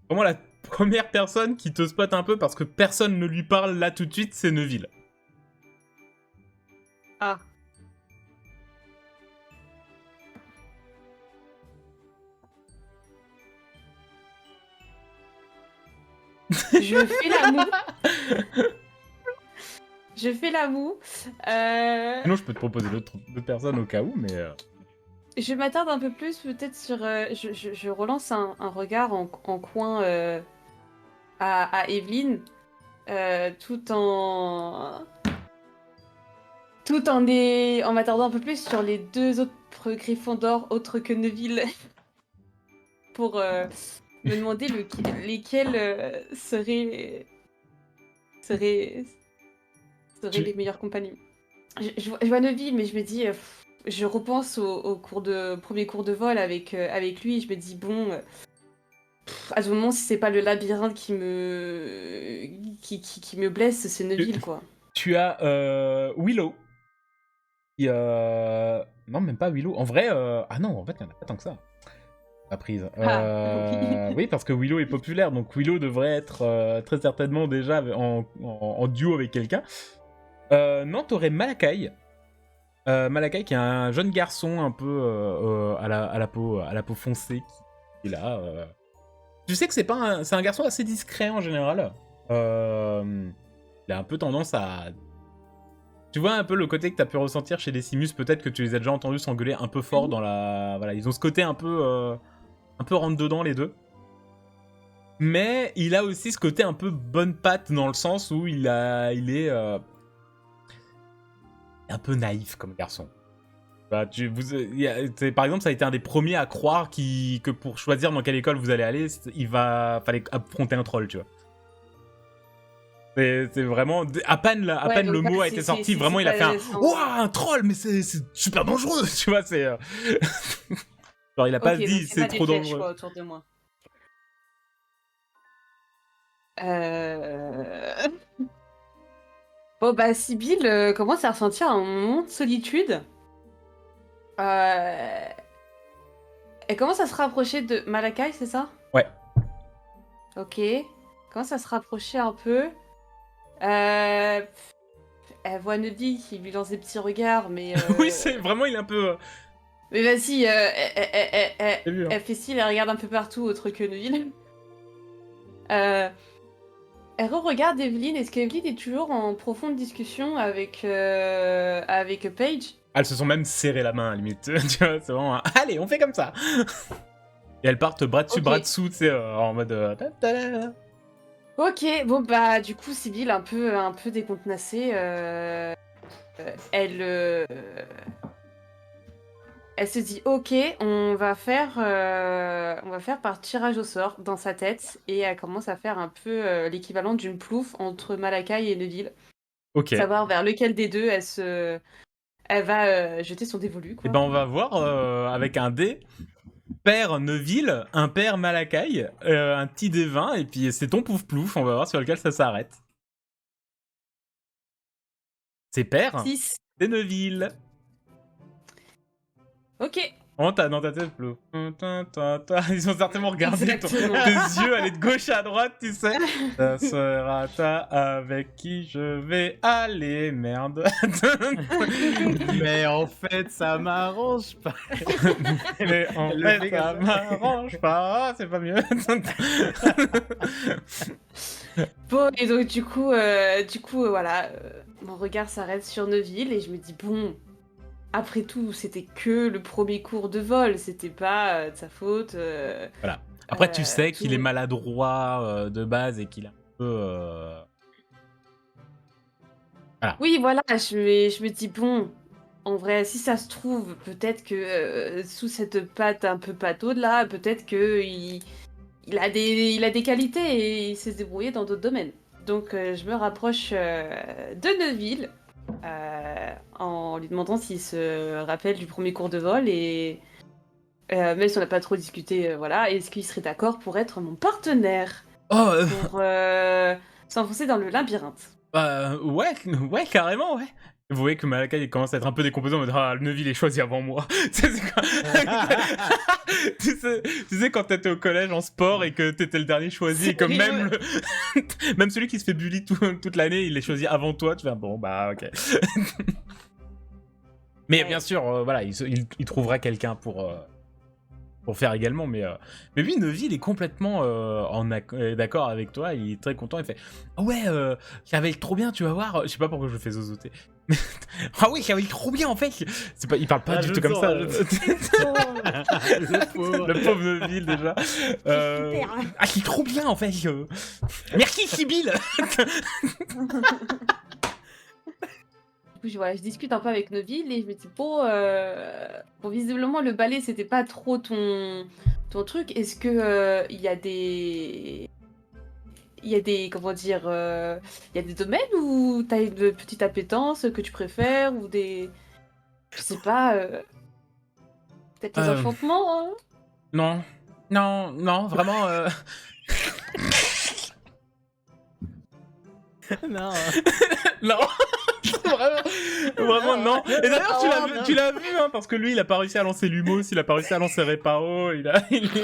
vraiment la première personne qui te spot un peu parce que personne ne lui parle là tout de suite, c'est Neville. Ah. Je fais la moue. Je fais la moue. Sinon je peux te proposer d'autres personnes au cas où, mais... Je m'attarde un peu plus peut-être sur... je relance un regard en coin à Evelyne, tout en... en m'attardant un peu plus sur les deux autres Gryffondor autres que Neville pour me demander lesquels seraient les meilleures compagnies. Je vois Neville, mais je me dis... je repense au premier cours de vol avec lui et je me dis bon, à ce moment si c'est pas le labyrinthe qui me blesse, c'est Neville quoi. Tu as Willow. Non, même pas Willow. En vrai, ah non, en fait, il n'y en a pas tant que ça. Pas prise. Oui, parce que Willow est populaire, donc Willow devrait être très certainement déjà en duo avec quelqu'un. Non, t'aurais Malakai. Malakai qui est un jeune garçon un peu à la peau foncée qui est là. Tu sais que c'est un garçon assez discret en général. Il a un peu tendance à... Tu vois un peu le côté que t'as pu ressentir chez Decimus, peut-être que tu les as déjà entendus s'engueuler un peu fort dans la... Voilà, ils ont ce côté un peu rentre-dedans les deux. Mais il a aussi ce côté un peu bonne patte dans le sens où il est un peu naïf comme garçon. Bah, par exemple, ça a été un des premiers à croire que pour choisir dans quelle école vous allez aller, fallait affronter un troll, tu vois. C'est vraiment... À peine le mot a été sorti, vraiment il a fait un... Ouah, un troll, mais c'est super dangereux, tu vois, c'est... Genre il a pas dit c'est trop dangereux. Autour de moi. Bon bah Sibylle commence à ressentir un moment de solitude. Elle commence à se rapprocher de Malakai, c'est ça? Ouais. Ok. Elle commence à se rapprocher un peu. Elle voit Neville qui lui lance des petits regards, mais... Oui, c'est vraiment, il est un peu... Mais vas-y, vu, hein. elle fait style, elle regarde un peu partout autre que Neville. Elle re-regarde Evelyne. Est-ce qu'Evelyne est toujours en profonde discussion avec Paige? Elles se sont même serré la main, à la limite. Tu vois, c'est vraiment un... Allez, on fait comme ça. Et elles partent bras dessus, bras dessous, tu sais, en mode... Ok, bon bah du coup Sibylle un peu décontenacée, elle se dit ok, on va faire par tirage au sort dans sa tête et elle commence à faire un peu l'équivalent d'une plouffe entre Malakai et Neville. Ok. Savoir vers lequel des deux elle va jeter son dévolu quoi. Et ben on va voir avec un dé. Père Neville, un père Malakai, un petit dé 20, et puis c'est ton pouf plouf, on va voir sur lequel ça s'arrête. C'est père, 6. c'est Neville. Ok. Oh, t'as dans ta tête, Flo. Ils ont certainement regardé tes yeux aller de gauche à droite, tu sais. Ça sera ta avec qui je vais aller, merde. Mais en fait, ça m'arrange pas. Mais en fait, ça m'arrange pas, c'est pas mieux. Bon, et donc du coup, voilà, mon regard s'arrête sur Neville et je me dis bon, après tout, c'était que le premier cours de vol, c'était pas de sa faute. Voilà. Après, tu sais qu'il tout... est maladroit de base et qu'il a un peu... Voilà. Oui, voilà, je me dis bon, en vrai, si ça se trouve, peut-être que sous cette patte un peu pataude là, peut-être que il a des qualités et il sait se débrouiller dans d'autres domaines. Donc je me rapproche de Neville en lui demandant s'il se rappelle du premier cours de vol et même si on n'a pas trop discuté, voilà, est-ce qu'il serait d'accord pour être mon partenaire pour s'enfoncer dans le labyrinthe? Ouais, carrément, ouais. Vous voyez que Malakai il commence à être un peu décomposé en mode ah, Neville est choisi avant moi. Tu sais, quand t'étais au collège en sport et que t'étais le dernier choisi et que même, même celui qui se fait bully toute l'année, il est choisi avant toi, tu fais bon, bah ok. Mais bien sûr, voilà, il trouvera quelqu'un pour faire également, mais oui, Neville est complètement d'accord avec toi, il est très content, il fait ah ouais, Cavalier trop bien, tu vas voir, je sais pas pourquoi je le fais zozoter. Ah oui, Cavalier trop bien en fait, il parle pas du tout comme ça. Le pauvre Neville déjà. Ah, il est trop bien en fait. Merci Sibylle. Du coup, voilà, je discute un peu avec Neville et je me dis bon, visiblement le ballet c'était pas trop ton truc. Est-ce que il y a des comment dire, il y a des domaines où t'as une petite appétence que tu préfères ou des, je sais pas, peut-être les enchantements, hein. Non, vraiment. Non. Non. Vraiment non. Et d'ailleurs tu l'as vu hein, parce que lui il a pas réussi à lancer Lumos, il a pas réussi à lancer Reparo, il a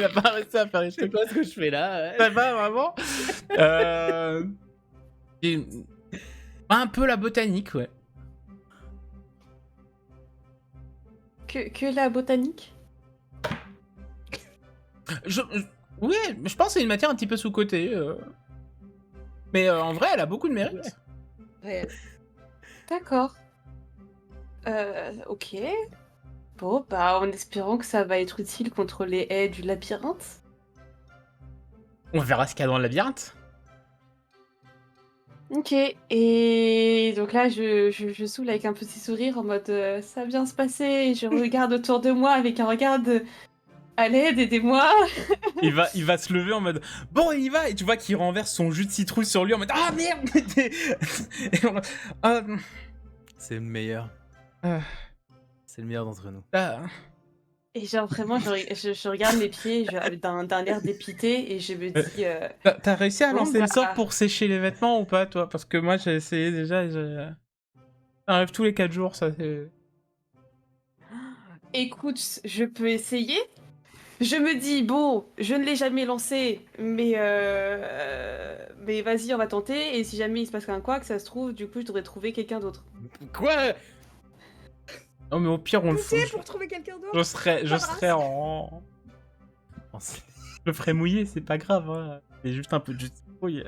pas réussi à faire les Je sais trucs. pas ce que je fais là. Ouais. Ça va vraiment. Un peu la botanique, ouais. Que la botanique. Oui, je pense que c'est une matière un petit peu sous-cotée. Mais en vrai, elle a beaucoup de mérite. Ouais. D'accord. Ok. Bon, bah, en espérant que ça va être utile contre les haies du labyrinthe. On verra ce qu'il y a dans le labyrinthe. Ok, et donc là, je saoule avec un petit sourire en mode ça va bien se passer, et je regarde autour de moi avec un regard de à l'aide, aidez-moi. Il va se lever en mode bon, il y va, et tu vois qu'il renverse son jus de citrouille sur lui en mode ah merde. C'est le meilleur. C'est le meilleur d'entre nous. Et genre vraiment, je regarde mes pieds d'un air dépité et je me dis. T'as réussi à bon, lancer le bah. sort pour sécher les vêtements ou pas, toi? Parce que moi j'ai essayé déjà. Ça arrive tous les 4 jours, ça c'est. Écoute, je peux essayer. Je me dis, bon, je ne l'ai jamais lancé, mais vas-y, on va tenter. Et si jamais il se passe un quoi, que ça se trouve, du coup, je devrais trouver quelqu'un d'autre. Quoi? Non, mais au pire, on le Pousser fait. pour trouver quelqu'un d'autre. Je serais en. Je le ferais mouiller, c'est pas grave. Hein. C'est juste un peu de jus de citrouille.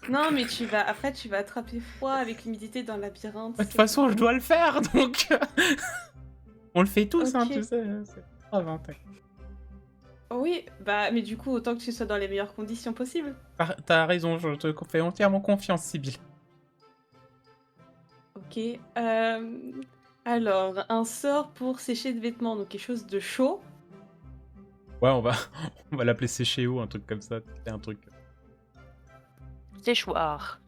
Non, mais après, tu vas attraper froid avec l'humidité dans le labyrinthe. De toute façon, je dois le faire, donc. On le fait tous, hein, Ok. tu sais. C'est pas grave, hein, t'inquiète. Oui, bah, mais du coup, autant que tu sois dans les meilleures conditions possibles. T'as raison, je te fais entièrement confiance, Sibylle. Ok. Alors, un sort pour sécher des vêtements, donc quelque chose de chaud. Ouais, on va l'appeler Séchéo, un truc comme ça. C'est un truc. Séchoir.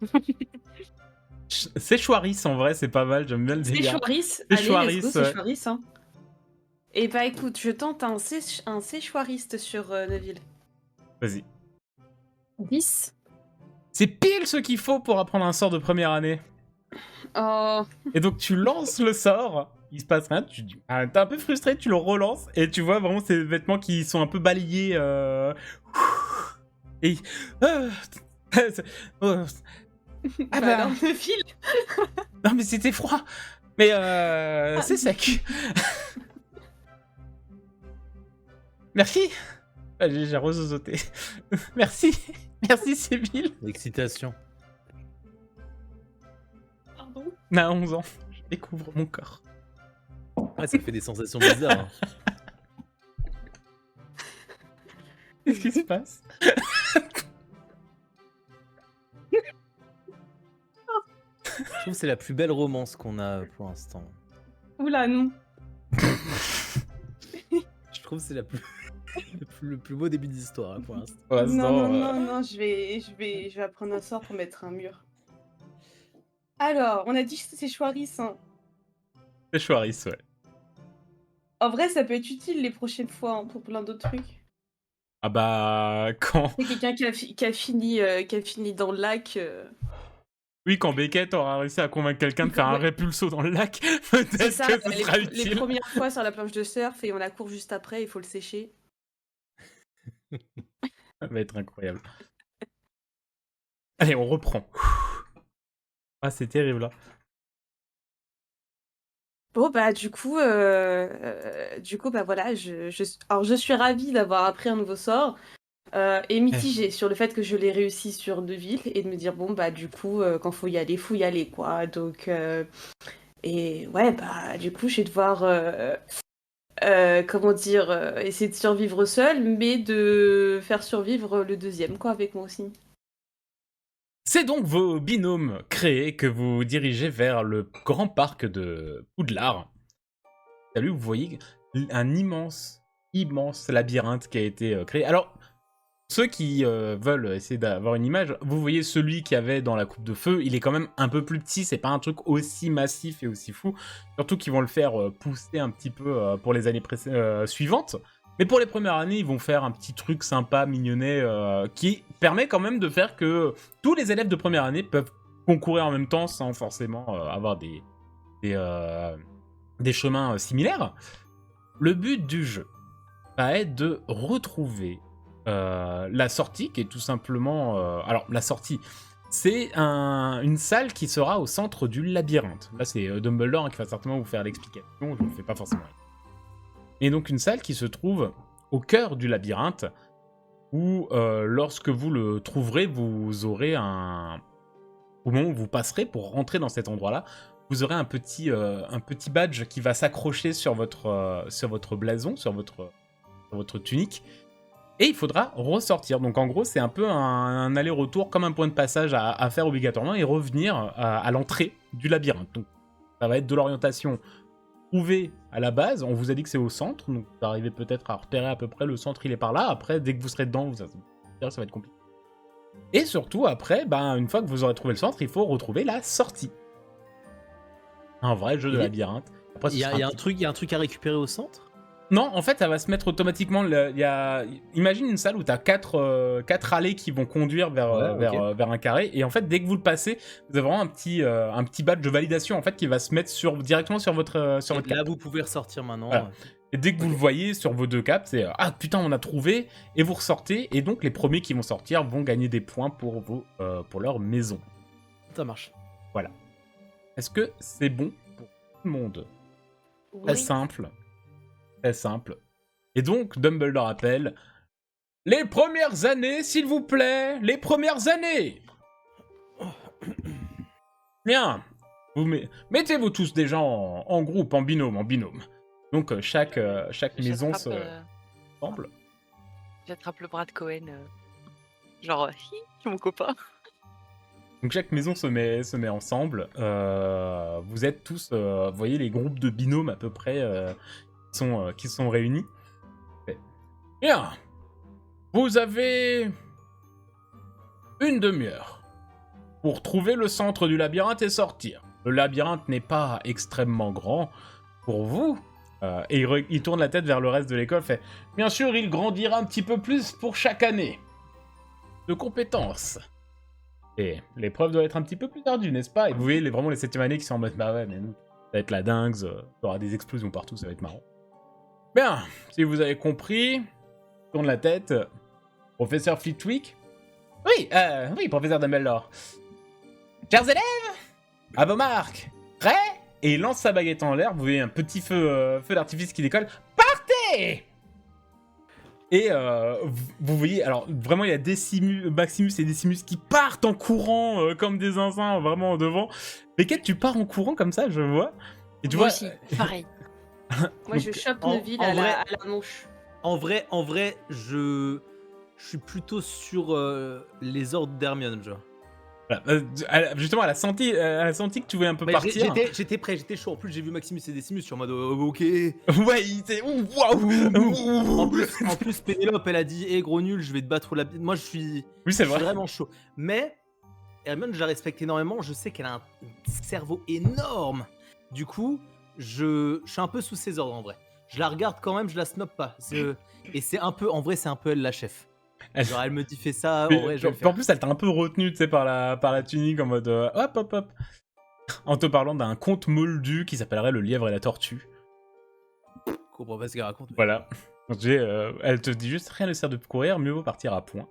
Séchoiris, en vrai, c'est pas mal, j'aime bien le délire. Séchoiris. Allez, Séchoiris, let's go, ouais. séchoiris, hein. Et bah écoute, je tente un séchoiriste sur Neville. Vas-y. 10. C'est pile ce qu'il faut pour apprendre un sort de première année. Oh. Et donc tu lances le sort, il se passe rien, t'es un peu frustré, tu le relances, et tu vois vraiment ces vêtements qui sont un peu balayés. Et... Bah bah. alors, Neville. Non mais c'était froid. Mais c'est sec. Merci. J'ai rezozoté. Merci. Merci Sibylle. L'excitation. Pardon. À 11 ans, je découvre mon corps. Ouais, ça fait des sensations bizarres. Hein. Qu'est-ce qui se passe? Je trouve que c'est la plus belle romance qu'on a pour l'instant. Oula, non. Je trouve que c'est le plus beau début d'histoire pour l'instant. Pour l'instant, Non, je vais apprendre un sort pour mettre un mur. Alors, on a dit que c'est Choiris, hein. C'est Choiris, ouais. En vrai, ça peut être utile les prochaines fois hein, pour plein d'autres trucs. Ah bah, quand C'est quelqu'un qui a fini dans le lac. Oui, quand Beckett aura réussi à convaincre quelqu'un de faire un Ouais. répulso dans le lac, C'est peut-être ça, que ce les, sera les utile. premières fois sur la planche de surf et on la court juste après, il faut le sécher. Ça va être incroyable. Allez, on reprend. Ah, c'est terrible, là. Bon, bah, bah voilà, alors je suis ravie d'avoir appris un nouveau sort et mitigée sur le fait que je l'ai réussi sur Deville et de me dire, bon, bah, du coup, quand faut y aller, quoi. Donc, et ouais, bah, du coup, je vais devoir, comment dire, essayer de survivre seule, mais de faire survivre le deuxième, quoi, avec moi aussi. C'est donc vos binômes créés que vous dirigez vers le grand parc de Poudlard. Salut, vous voyez un immense labyrinthe qui a été créé. Alors, ceux qui veulent essayer d'avoir une image, vous voyez celui qu'il y avait dans la coupe de feu, il est quand même un peu plus petit, c'est pas un truc aussi massif et aussi fou. Surtout qu'ils vont le faire pousser un petit peu pour les années suivantes. Mais pour les premières années, ils vont faire un petit truc sympa, mignonnet, qui permet quand même de faire que tous les élèves de première année peuvent concourir en même temps sans forcément avoir des chemins similaires. Le but du jeu va être de retrouver la sortie, qui est tout simplement... alors, la sortie, c'est une salle qui sera au centre du labyrinthe. Là, c'est Dumbledore qui va certainement vous faire l'explication, je ne le fais pas forcément. Et donc, une salle qui se trouve au cœur du labyrinthe, où lorsque vous le trouverez, vous aurez au moment où vous passerez pour rentrer dans cet endroit-là, vous aurez un petit badge qui va s'accrocher sur votre blason, sur votre tunique, et il faudra ressortir. Donc en gros, c'est un peu un aller-retour, comme un point de passage à faire obligatoirement, et revenir à l'entrée du labyrinthe. Donc ça va être de l'orientation trouvée à la base. On vous a dit que c'est au centre, donc vous arrivez peut-être à repérer à peu près le centre, il est par là. Après, dès que vous serez dedans, ça va être compliqué. Et surtout, après, une fois que vous aurez trouvé le centre, il faut retrouver la sortie. Un vrai jeu de labyrinthe. Après, Il y a un truc à récupérer au centre? Non, en fait, ça va se mettre automatiquement. Imagine une salle où tu as quatre allées qui vont conduire vers un carré. Et en fait, dès que vous le passez, vous avez vraiment un petit badge de validation en fait, qui va se mettre directement sur votre carte. Là, vous pouvez ressortir maintenant. Voilà. Et dès que vous le voyez sur vos deux capes, c'est ah putain, on a trouvé. Et vous ressortez. Et donc, les premiers qui vont sortir vont gagner des points pour leur maison. Ça marche. Voilà. Est-ce que c'est bon pour tout le monde? Oui. Très simple. Très simple. Et donc, Dumbledore appelle... Les premières années, s'il vous plaît. Les premières années. Bien. Mettez-vous tous déjà en groupe, en binôme. Donc, chaque maison se semble. J'attrape le bras de Cohen. Genre, hi, mon copain. Donc chaque maison se met ensemble. Vous êtes tous, vous voyez les groupes de binômes à peu près qui sont réunis. Bien. Vous avez une demi-heure pour trouver le centre du labyrinthe et sortir. Le labyrinthe n'est pas extrêmement grand pour vous. Et il tourne la tête vers le reste de l'école, fait « Bien sûr, il grandira un petit peu plus pour chaque année de compétences. » Et l'épreuve doit être un petit peu plus ardue, n'est-ce pas? Et vous voyez vraiment les 7e années qui sont en mode bah ouais, mais nous, ça va être la dingue, il y aura des explosions partout, ça va être marrant. Bien, si vous avez compris, tourne la tête. Professeur Flitwick? Oui, professeur Dumbledore. Chers élèves, à vos marques, prêts? Et il lance sa baguette en l'air, vous voyez un petit feu d'artifice qui décolle. Partez! Et vous voyez, alors vraiment il y a Maximus et Decimus qui partent en courant comme des zinzins vraiment devant. Beckett, tu pars en courant comme ça, je vois. Et tu Moi vois, aussi, pareil. Moi, je chope Neville à la manche. En vrai, je suis plutôt sur les ordres d'Hermione, genre. voilà, justement, elle a senti que tu voulais un peu Mais partir. j'étais prêt, j'étais chaud. En plus, j'ai vu Maximus et Decimus sur mode ok. Ouais, il était... Waouh. En plus, Pénélope, elle a dit hé gros nul, je vais te battre la... Moi, je suis Oui, c'est vrai. vraiment chaud. Mais Hermione, je la respecte énormément. Je sais qu'elle a un cerveau énorme. Du coup, je suis un peu sous ses ordres en vrai. Je la regarde quand même, je la snob pas. Et c'est un peu, en vrai, c'est un peu elle la chef. Genre, elle me dit fais ça, Mais, en vrai, je vais le en faire. plus, elle t'a un peu retenu, tu sais, par la tunique en mode hop, hop, hop. En te parlant d'un conte moldu qui s'appellerait Le Lièvre et la Tortue. Je comprends pas ce qu'elle raconte. mais- Voilà. Elle te dit juste rien ne sert de courir, mieux vaut partir à point.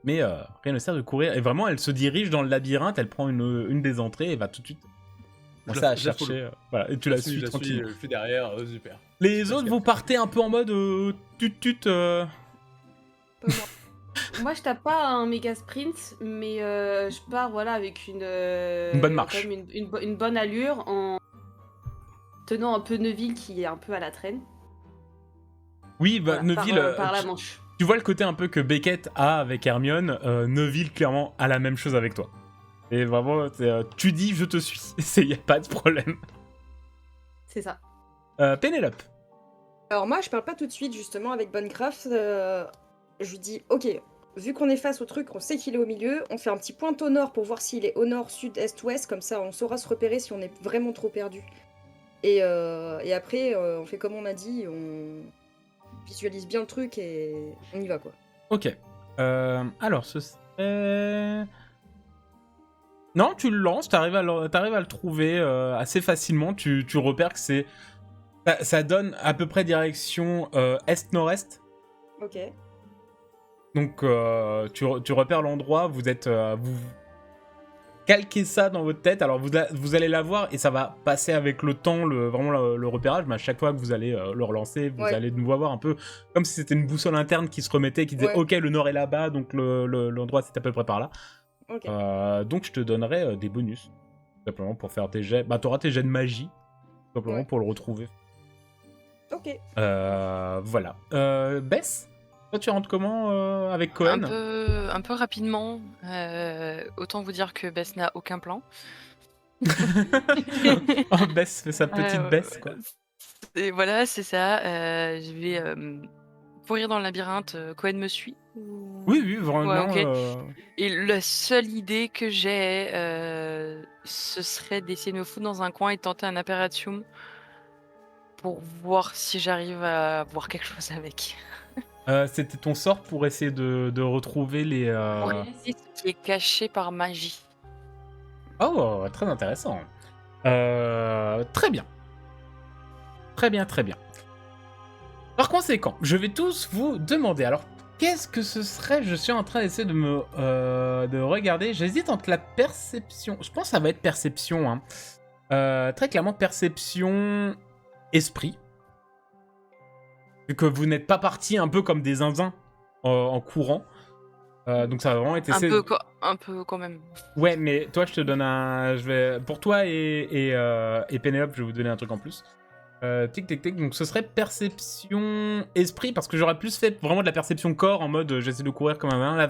Mais rien ne sert de courir. Et vraiment, elle se dirige dans le labyrinthe, elle prend une des entrées et va tout de suite commencer à je la follow. chercher. Voilà, et tu la suis tranquillement. Je suis derrière, super. Les Parce autres, que- vous partez un peu en mode tut. Pas moi. Moi, je tape pas un méga sprint, mais je pars voilà, avec Une bonne marche. quand même une bonne allure en tenant un peu Neuville qui est un peu à la traîne. Oui, bah, Voilà, Neville, par la manche. tu vois le côté un peu que Beckett a avec Hermione. Neville, clairement, a la même chose avec toi. Et vraiment, tu dis je te suis. Il n'y a pas de problème. C'est ça. Pénélope. Alors moi, je parle pas tout de suite, justement, avec Bonecraft. Je lui dis, ok, vu qu'on est face au truc, on sait qu'il est au milieu, on fait un petit point au nord pour voir s'il est au nord, sud, est, ouest, comme ça on saura se repérer si on est vraiment trop perdu. Et après, on fait comme on a dit, on visualise bien le truc et on y va, quoi. Ok. Alors, ce serait... Non, tu le lances, t'arrives à le trouver assez facilement. Tu repères que c'est... Ça donne à peu près direction est-nord-est. Ok. Donc, tu repères l'endroit, vous calquez ça dans votre tête. Alors, vous allez l'avoir et ça va passer avec le temps, vraiment le repérage. Mais à chaque fois que vous allez le relancer, vous Ouais. allez de nouveau avoir un peu comme si c'était une boussole interne qui se remettait, qui disait Ouais. ok, le nord est là-bas, donc l'endroit c'est à peu près par là. Ok. Donc, je te donnerai des bonus, tout simplement pour faire tes jets. Bah, t'auras tes jets de magie, tout simplement Ouais. pour le retrouver. Ok. Voilà. Bess, toi tu rentres comment avec Cohen? Un peu rapidement. Autant vous dire que Bess n'a aucun plan. Oh, Bess fait sa petite Euh, Bess, quoi. Et voilà, c'est ça. Je vais courir dans le labyrinthe. Cohen me suit. Oui, oui, vraiment. Ouais, ok. Et la seule idée que j'ai, ce serait d'essayer de me foutre dans un coin et de tenter un Apparatium pour voir si j'arrive à voir quelque chose avec. C'était ton sort pour essayer de retrouver les. Pour réaliser ce qui est caché par magie. Oh, très intéressant. Très bien. Très bien, très bien. Par conséquent, je vais tous vous demander. Alors, qu'est-ce que ce serait? Je suis en train d'essayer de regarder. J'hésite entre la perception. Je pense que ça va être perception. Hein. Très clairement, perception, esprit. Vu que vous n'êtes pas partis un peu comme des zinzins en courant. Donc ça va vraiment être Un peu quand même. Ouais, mais toi, je te donne un. Pour toi et Pénélope, je vais vous donner un truc en plus. Tic, tic, tic. Donc ce serait perception esprit, parce que j'aurais plus fait vraiment de la perception corps en mode j'essaie de courir comme un là,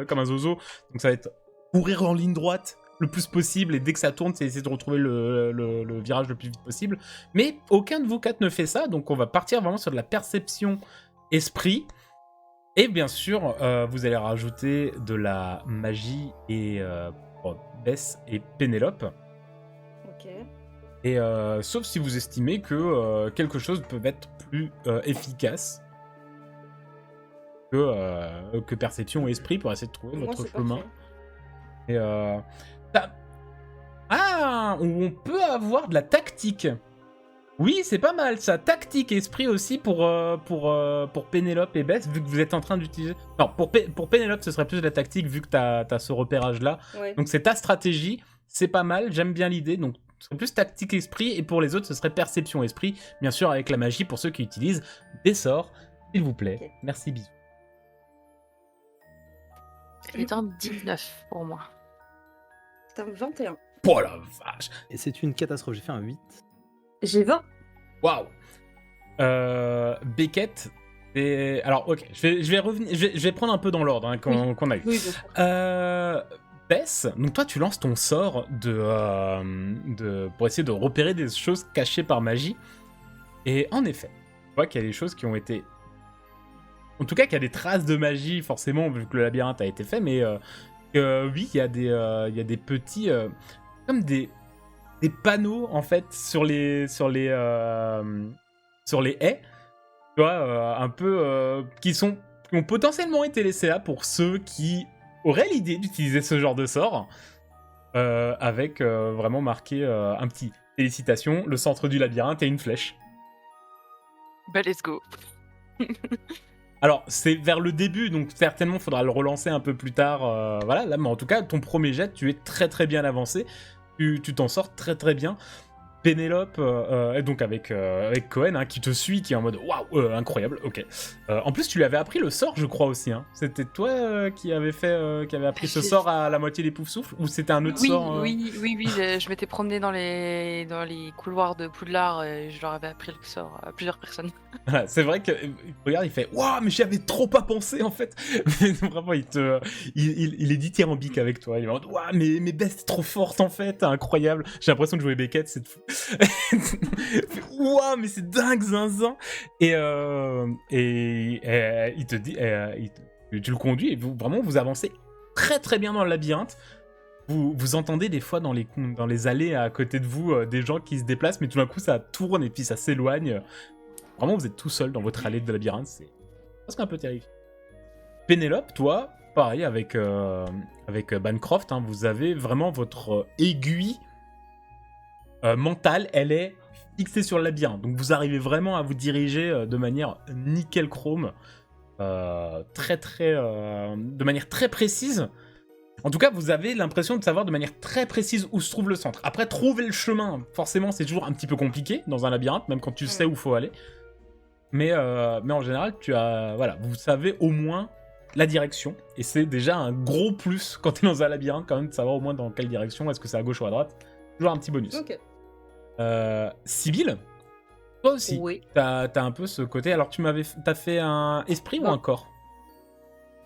comme un zozo. Donc ça va être courir en ligne droite le plus possible, et dès que ça tourne, c'est essayer de retrouver le virage le plus vite possible. Mais aucun de vous quatre ne fait ça, donc on va partir vraiment sur de la perception esprit. Et bien sûr, vous allez rajouter de la magie et pour Bess et Pénélope. Ok. Et sauf si vous estimez que quelque chose peut être plus efficace que perception et esprit pour essayer de trouver Moi, votre c'est chemin. parfait. Et on peut avoir de la tactique. Oui, c'est pas mal ça. Tactique et esprit aussi pour Pénélope et Bess, vu que vous êtes en train d'utiliser... Non, pour Pénélope, ce serait plus de la tactique, vu que t'as ce repérage-là. Ouais. Donc c'est ta stratégie, c'est pas mal, j'aime bien l'idée. Donc ce serait plus tactique esprit, et pour les autres, ce serait perception esprit. Bien sûr, avec la magie, pour ceux qui utilisent des sorts, s'il vous plaît. Ok. Merci, bisous. C'est un 19 pour moi. C'est un 21. Oh la vache. Et c'est une catastrophe, j'ai fait un 8. J'ai 20. Waouh. Beckett. Alors, ok, je vais revenir, je vais prendre un peu dans l'ordre hein, qu'on a eu. Oui, bien sûr. Bess, donc toi tu lances ton sort pour essayer de repérer des choses cachées par magie. Et en effet, tu vois qu'il y a des choses qui ont été... En tout cas qu'il y a des traces de magie, forcément, vu que le labyrinthe a été fait, mais oui, il y a des petits... comme des panneaux, en fait, sur les haies, tu vois, un peu... qui sont qui ont potentiellement été laissés là pour ceux qui auraient l'idée d'utiliser ce genre de sort, avec vraiment marqué un petit félicitations, le centre du labyrinthe et une flèche. Bah, let's go. Alors, c'est vers le début, donc certainement, il faudra le relancer un peu plus tard. Voilà, là, mais en tout cas, ton premier jet, tu es très très bien avancé. Tu t'en sors très très bien. Pénélope, et donc avec Cohen, hein, qui te suit, qui est en mode waouh, incroyable, ok. En plus, tu lui avais appris le sort, je crois aussi. Hein. C'était toi qui avait appris ce sort à la moitié des Poufsouffles, ou c'était un autre Oui, sort oui, je m'étais promenée dans les couloirs de Poudlard et je leur avais appris le sort à plusieurs personnes. Voilà, c'est vrai que regarde, il fait waouh, mais j'y avais trop pas pensé en fait. Mais vraiment, il est dithyrambique avec toi. Il est en mode waouh, mais Bess, t'es trop forte en fait, incroyable. J'ai l'impression de jouer Beckett, c'est fou. Waouh, mais c'est dingue, zinzin. Et il te dit, tu le conduis et vous avancez très très bien dans le labyrinthe. Vous entendez des fois dans les allées à côté de vous des gens qui se déplacent, mais tout d'un coup ça tourne et puis ça s'éloigne. Vraiment, vous êtes tout seul dans votre allée de labyrinthe, c'est presque un peu terrifiant. Pénélope, toi, pareil avec Bancroft, hein, vous avez vraiment votre aiguille mentale, elle est fixée sur le labyrinthe. Donc vous arrivez vraiment à vous diriger de manière nickel chrome, de manière très précise. En tout cas, vous avez l'impression de savoir de manière très précise où se trouve le centre. Après, trouver le chemin, forcément, c'est toujours un petit peu compliqué dans un labyrinthe, même quand tu sais où faut aller. Mais en général, vous savez au moins la direction. Et c'est déjà un gros plus quand tu es dans un labyrinthe, quand même, de savoir au moins dans quelle direction. Est-ce que c'est à gauche ou à droite? Toujours un petit bonus. Ok. Sibylle, toi aussi, Oui. t'as un peu ce côté. Alors, t'as fait un esprit ou Non. un corps?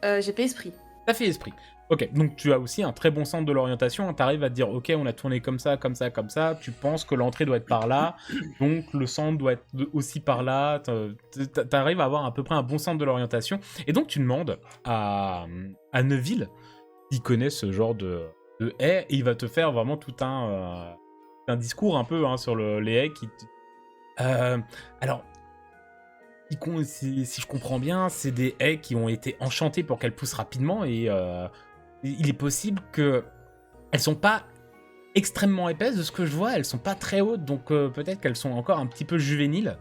J'ai fait esprit. T'as fait esprit. Ok, donc tu as aussi un très bon sens de l'orientation. T'arrives à te dire, ok, on a tourné comme ça, comme ça, comme ça. Tu penses que l'entrée doit être par là, donc le centre doit être aussi par là. T'arrives à avoir à peu près un bon sens de l'orientation. Et donc tu demandes à Neuville, qui connaît ce genre de haies, et il va te faire vraiment tout un discours un peu sur les haies. Alors, si je comprends bien, c'est des haies qui ont été enchantées pour qu'elles poussent rapidement, et il est possible que elles sont pas extrêmement épaisses de ce que je vois, elles sont pas très hautes, donc peut-être qu'elles sont encore un petit peu juvéniles.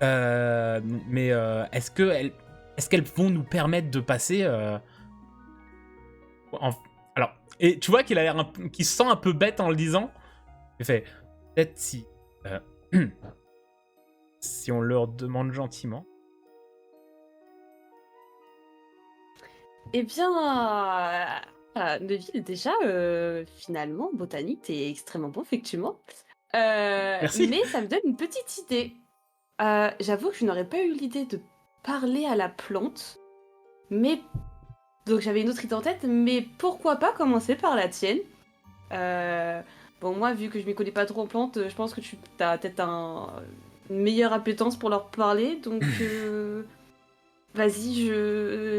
Mais est-ce qu'elles vont nous permettre de passer Alors, et tu vois qu'il a l'air qu'il se sent un peu bête en le disant. Il fait peut-être si on leur demande gentiment. Eh bien, Neuville, déjà, finalement, botanique, t'es extrêmement bon, effectivement. Merci. Mais ça me donne une petite idée. J'avoue que je n'aurais pas eu l'idée de parler à la plante, mais... Donc j'avais une autre idée en tête, mais pourquoi pas commencer par la tienne? Bon, moi, vu que je m'y connais pas trop en plantes, je pense que tu as peut-être une meilleure appétence pour leur parler, donc... Vas-y,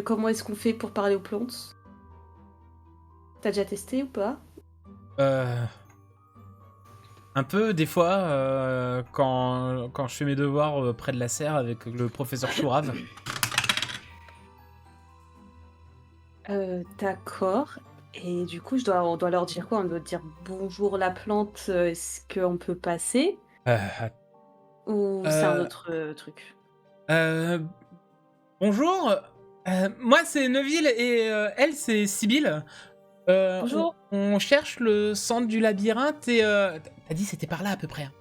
comment est-ce qu'on fait pour parler aux plantes? T'as déjà testé ou pas? Un peu, des fois, quand je fais mes devoirs près de la serre avec le professeur Chourave. D'accord. Et du coup, on doit leur dire quoi? On doit dire bonjour la plante, est-ce qu'on peut passer? Ou c'est un autre truc? Bonjour, moi c'est Neuville et elle c'est Sibylle. Bonjour. On cherche le centre du labyrinthe et t'as dit c'était par là à peu près. Hein.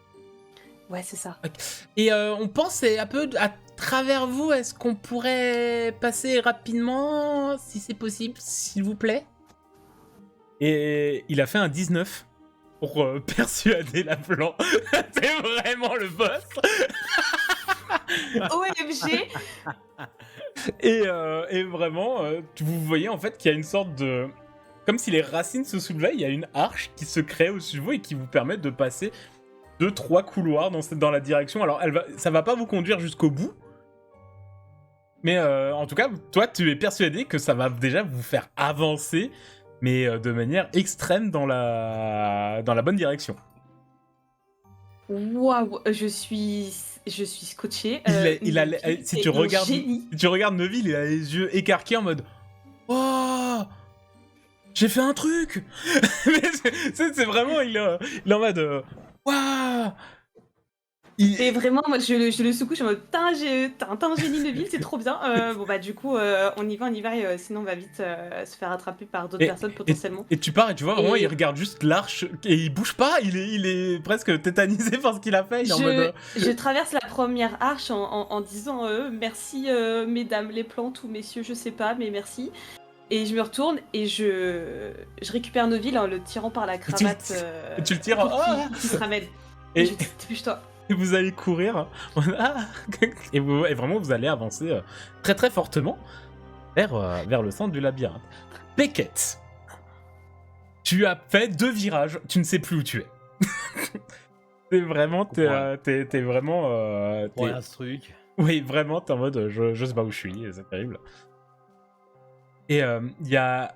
Ouais, c'est ça. Okay. Et on pense un peu à travers vous, est-ce qu'on pourrait passer rapidement, si c'est possible, s'il vous plaît? Et il a fait un 19 pour persuader la plante. C'est vraiment le boss. OMG. Et vraiment, vous voyez en fait qu'il y a une sorte de... Comme si les racines se soulevaient, il y a une arche qui se crée au-dessus de vous et qui vous permet de passer 2-3 couloirs dans la direction. Alors, ça va pas vous conduire jusqu'au bout. Mais en tout cas, toi, tu es persuadé que ça va déjà vous faire avancer, mais de manière extrême dans la bonne direction. Waouh, je suis scotchée. Si tu regardes, génie. si tu regardes Neville, il a les yeux écarquillés en mode oh, j'ai fait un truc. Mais c'est vraiment, il est en mode waouh. Et vraiment, moi, je le secoue, je suis en mode t'as un génie de ville, c'est trop bien. Bon, bah, du coup, on y va, et sinon, on va vite se faire attraper par d'autres personnes potentiellement. Et tu pars et tu vois, vraiment, il regarde juste l'arche et il bouge pas, il est presque tétanisé par ce qu'il a fait. Il est en mode, Je traverse la première arche en disant merci, mesdames les plantes ou messieurs, je sais pas, mais merci. Et je me retourne et je récupère Neville en le tirant par la cravate. Et tu le tires, pour qu'il se ramène. Et je dis, dépêche-toi. Et vous allez courir, et vraiment vous allez avancer très très fortement vers le centre du labyrinthe. Beckett, tu as fait 2 virages, tu ne sais plus où tu es. T'es vraiment, t'es vraiment... Voilà ce truc. Oui, vraiment, t'es en mode, je sais pas où je suis, c'est terrible. Et il y a...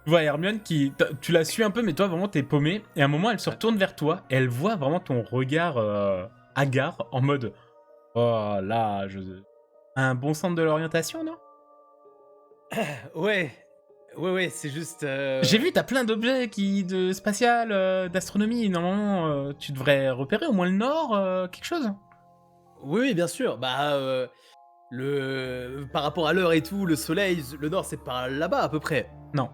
Tu vois Hermione qui... Tu la suis un peu, mais toi, vraiment, t'es paumé. Et à un moment, elle se retourne vers toi, et elle voit vraiment ton regard hagard, en mode... Oh, là, un bon centre de l'orientation, non? Ouais, c'est juste... J'ai vu, t'as plein d'objets de spatial, d'astronomie. Normalement, tu devrais repérer au moins le nord, quelque chose. Oui, bien sûr. Bah, par rapport à l'heure et tout, le soleil, le nord, c'est par là-bas à peu près. Non.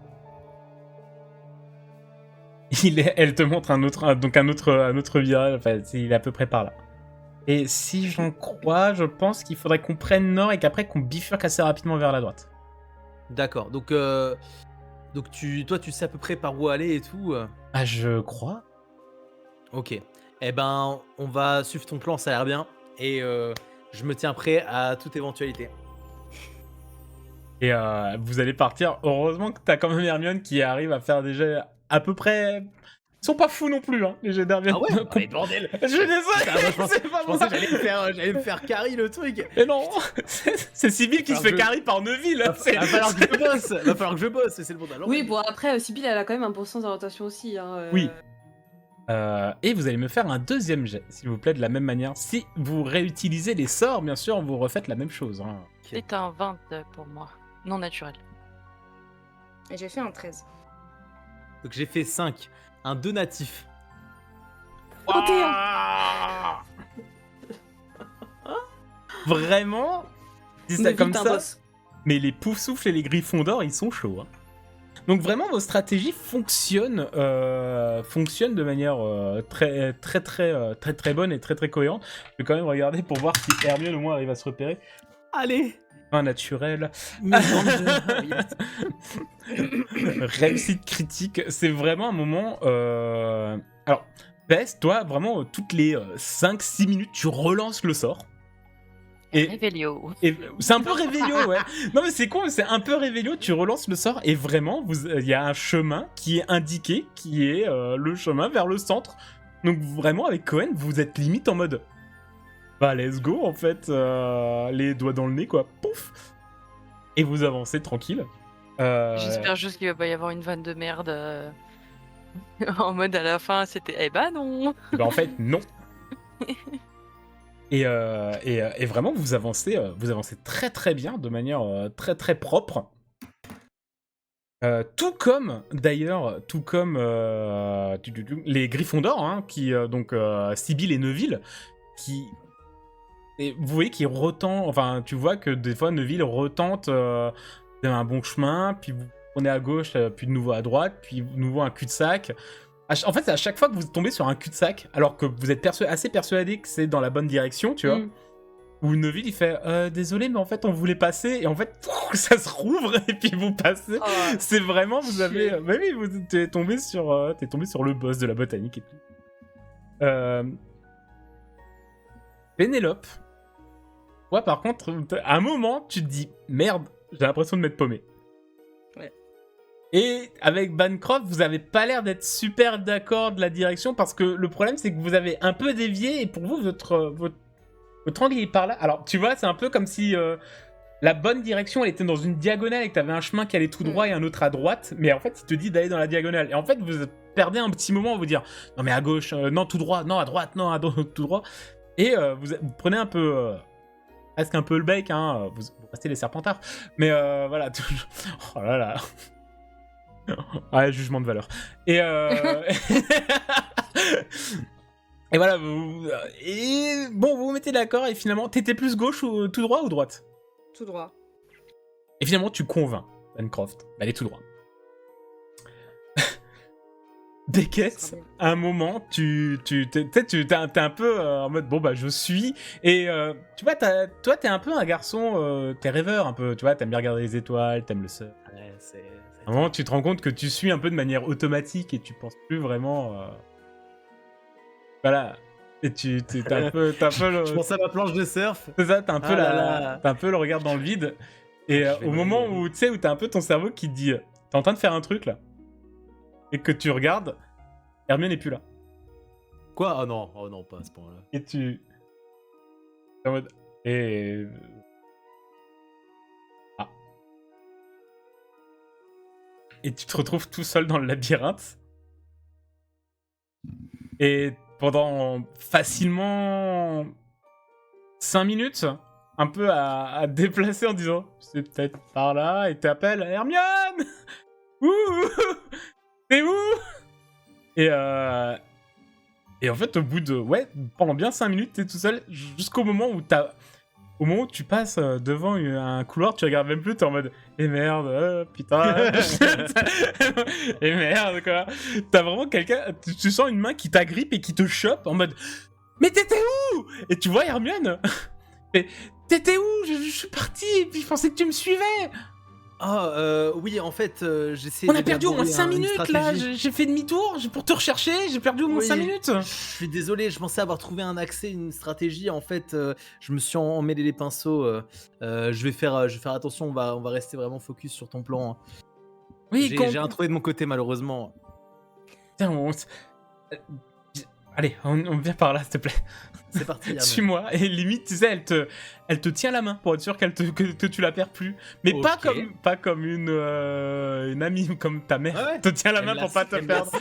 Elle te montre un autre virage. Enfin, il est à peu près par là. Et si j'en crois, je pense qu'il faudrait qu'on prenne nord et qu'après qu'on bifurque assez rapidement vers la droite. D'accord. Donc toi, tu sais à peu près par où aller et tout. Ah, je crois. Ok. Eh ben, on va suivre ton plan, ça a l'air bien. Et je me tiens prêt à toute éventualité. Et vous allez partir. Heureusement que t'as quand même Hermione qui arrive à faire des jets à peu près... Ils sont pas fous non plus, hein, les jets d'Hermione. Ah ouais, mais bordel. Je suis désolé. Je pensais que j'allais me faire carry le truc. Mais non, c'est Sibyl qui se fait carry par Neville. Va falloir que je bosse, c'est le bon alors. Oui, bon, après, Sibyl, elle a quand même un bon sens d'orientation aussi. Hein, Oui. Et vous allez me faire un deuxième jet, s'il vous plaît, de la même manière. Si vous réutilisez les sorts, bien sûr, vous refaites la même chose. Hein. C'est un 20 pour moi, non naturel. Et j'ai fait un 13. Donc j'ai fait 5. Un 2 natif. 31. Vraiment? Dis ça Neville, comme t'es un ça. boss. Mais les Poufsouffles et les Griffons d'Or, ils sont chauds. Hein. Donc vraiment, vos stratégies fonctionnent de manière très bonne et très cohérente. Je vais quand même regarder pour voir si Hermione au moins arrive à se repérer. Allez. Un naturel. Réussite critique, c'est vraiment un moment... Alors, Bess, toi, vraiment, toutes les 5-6 minutes, tu relances le sort. Et Révélio. c'est un peu Révélio, ouais. Non mais c'est con, mais c'est un peu Révélio, tu relances le sort et vraiment, il y a un chemin qui est indiqué, qui est le chemin vers le centre. Donc vraiment, avec Cohen, vous êtes limite en mode... Bah let's go, en fait, les doigts dans le nez, quoi. Pouf. Et vous avancez tranquille. J'espère juste qu'il va pas y avoir une vanne de merde. En mode à la fin, c'était eh bah non. Bah en fait, non. Et vraiment, vous avancez très bien, de manière très propre. Tout comme les Griffons d'Or, hein, qui donc Sibyl et Neville, qui... Et vous voyez qu'il retente, enfin tu vois que des fois Neville retente un bon chemin, puis vous prenez à gauche, puis de nouveau à droite, puis de nouveau un cul-de-sac. En fait, c'est à chaque fois que vous tombez sur un cul-de-sac, alors que vous êtes assez persuadé que c'est dans la bonne direction, tu vois, où Neville il fait désolé, mais en fait on voulait passer, et en fait ça se rouvre, et puis vous passez. Oh, c'est vraiment, vous avez... Bah oui, t'es tombé sur le boss de la botanique et tout. Pénélope. Ouais, par contre, à un moment, tu te dis merde, j'ai l'impression de m'être paumé. Ouais. Et avec Bancroft, vous avez pas l'air d'être super d'accord de la direction parce que le problème, c'est que vous avez un peu dévié et pour vous, votre angle est par là. Alors, tu vois, c'est un peu comme si la bonne direction, elle était dans une diagonale et que t'avais un chemin qui allait tout droit et un autre à droite, mais en fait, il te dit d'aller dans la diagonale. Et en fait, vous êtes perdez un petit moment à vous dire non mais à gauche, non tout droit, non à droite, non à tout droit. Et vous prenez un peu, presque un peu le bec, hein, vous restez les serpentards. Mais voilà, toujours... Oh là là. Ouais, jugement de valeur. Et, et voilà, et bon, vous vous mettez d'accord et finalement, t'étais plus gauche ou tout droit ou droite? Tout droit. Et finalement, tu convaincs Bancroft d'aller tout droit. Beckett, à un moment, t'es un peu en mode bon bah je suis et tu vois toi t'es un peu un garçon, t'es rêveur un peu, tu vois, t'aimes bien regarder les étoiles, t'aimes le surf. Ouais, c'est À un moment tu te rends compte que tu suis un peu de manière automatique et tu penses plus vraiment voilà, et t'as un peu le... Je pensais à ma planche de surf. C'est ça, t'as un peu Ah là là. t'as un peu le regard dans le vide et Je vais au me moment régaler. où tu sais où t'as un peu ton cerveau qui te dit t'es en train de faire un truc là et que tu regardes, Hermione n'est plus là. Quoi? Oh non, pas à ce point-là. Et tu... t'es en mode... Et... Ah. Et tu te retrouves tout seul dans le labyrinthe. Et pendant facilement 5 minutes, un peu à te déplacer en disant c'est peut-être par là, et t'appelles Hermione. Ouh, t'es où? Et en fait, au bout de... Ouais, pendant bien 5 minutes, t'es tout seul, jusqu'au moment où au moment où tu passes devant un couloir, tu regardes même plus, t'es en mode « Eh merde, putain... » Et merde, quoi. T'as vraiment quelqu'un... Tu sens une main qui t'agrippe et qui te chope en mode « Mais t'étais où ?» Et tu vois Hermione. Et « T'étais où ? Je suis parti et puis je pensais que tu me suivais !» Oui, en fait, j'essaie On a perdu au moins 5 une minutes, là. stratégie. J'ai fait demi-tour pour te rechercher. J'ai perdu au moins 5 minutes. Je suis désolé, je pensais avoir trouvé un accès, une stratégie. En fait, je me suis emmêlé les pinceaux. Je vais faire attention, on va rester vraiment focus sur ton plan, hein. Oui, J'ai rien trouvé de mon côté, malheureusement. Tiens, allez, on vient par là, s'il te plaît. C'est parti, Hermione. Suis-moi. Et limite, tu sais, elle te tient la main pour être sûr que tu la perds plus. Mais Ok. pas comme une amie, comme ta mère Ouais, ouais. te tient la main pour pas te perdre.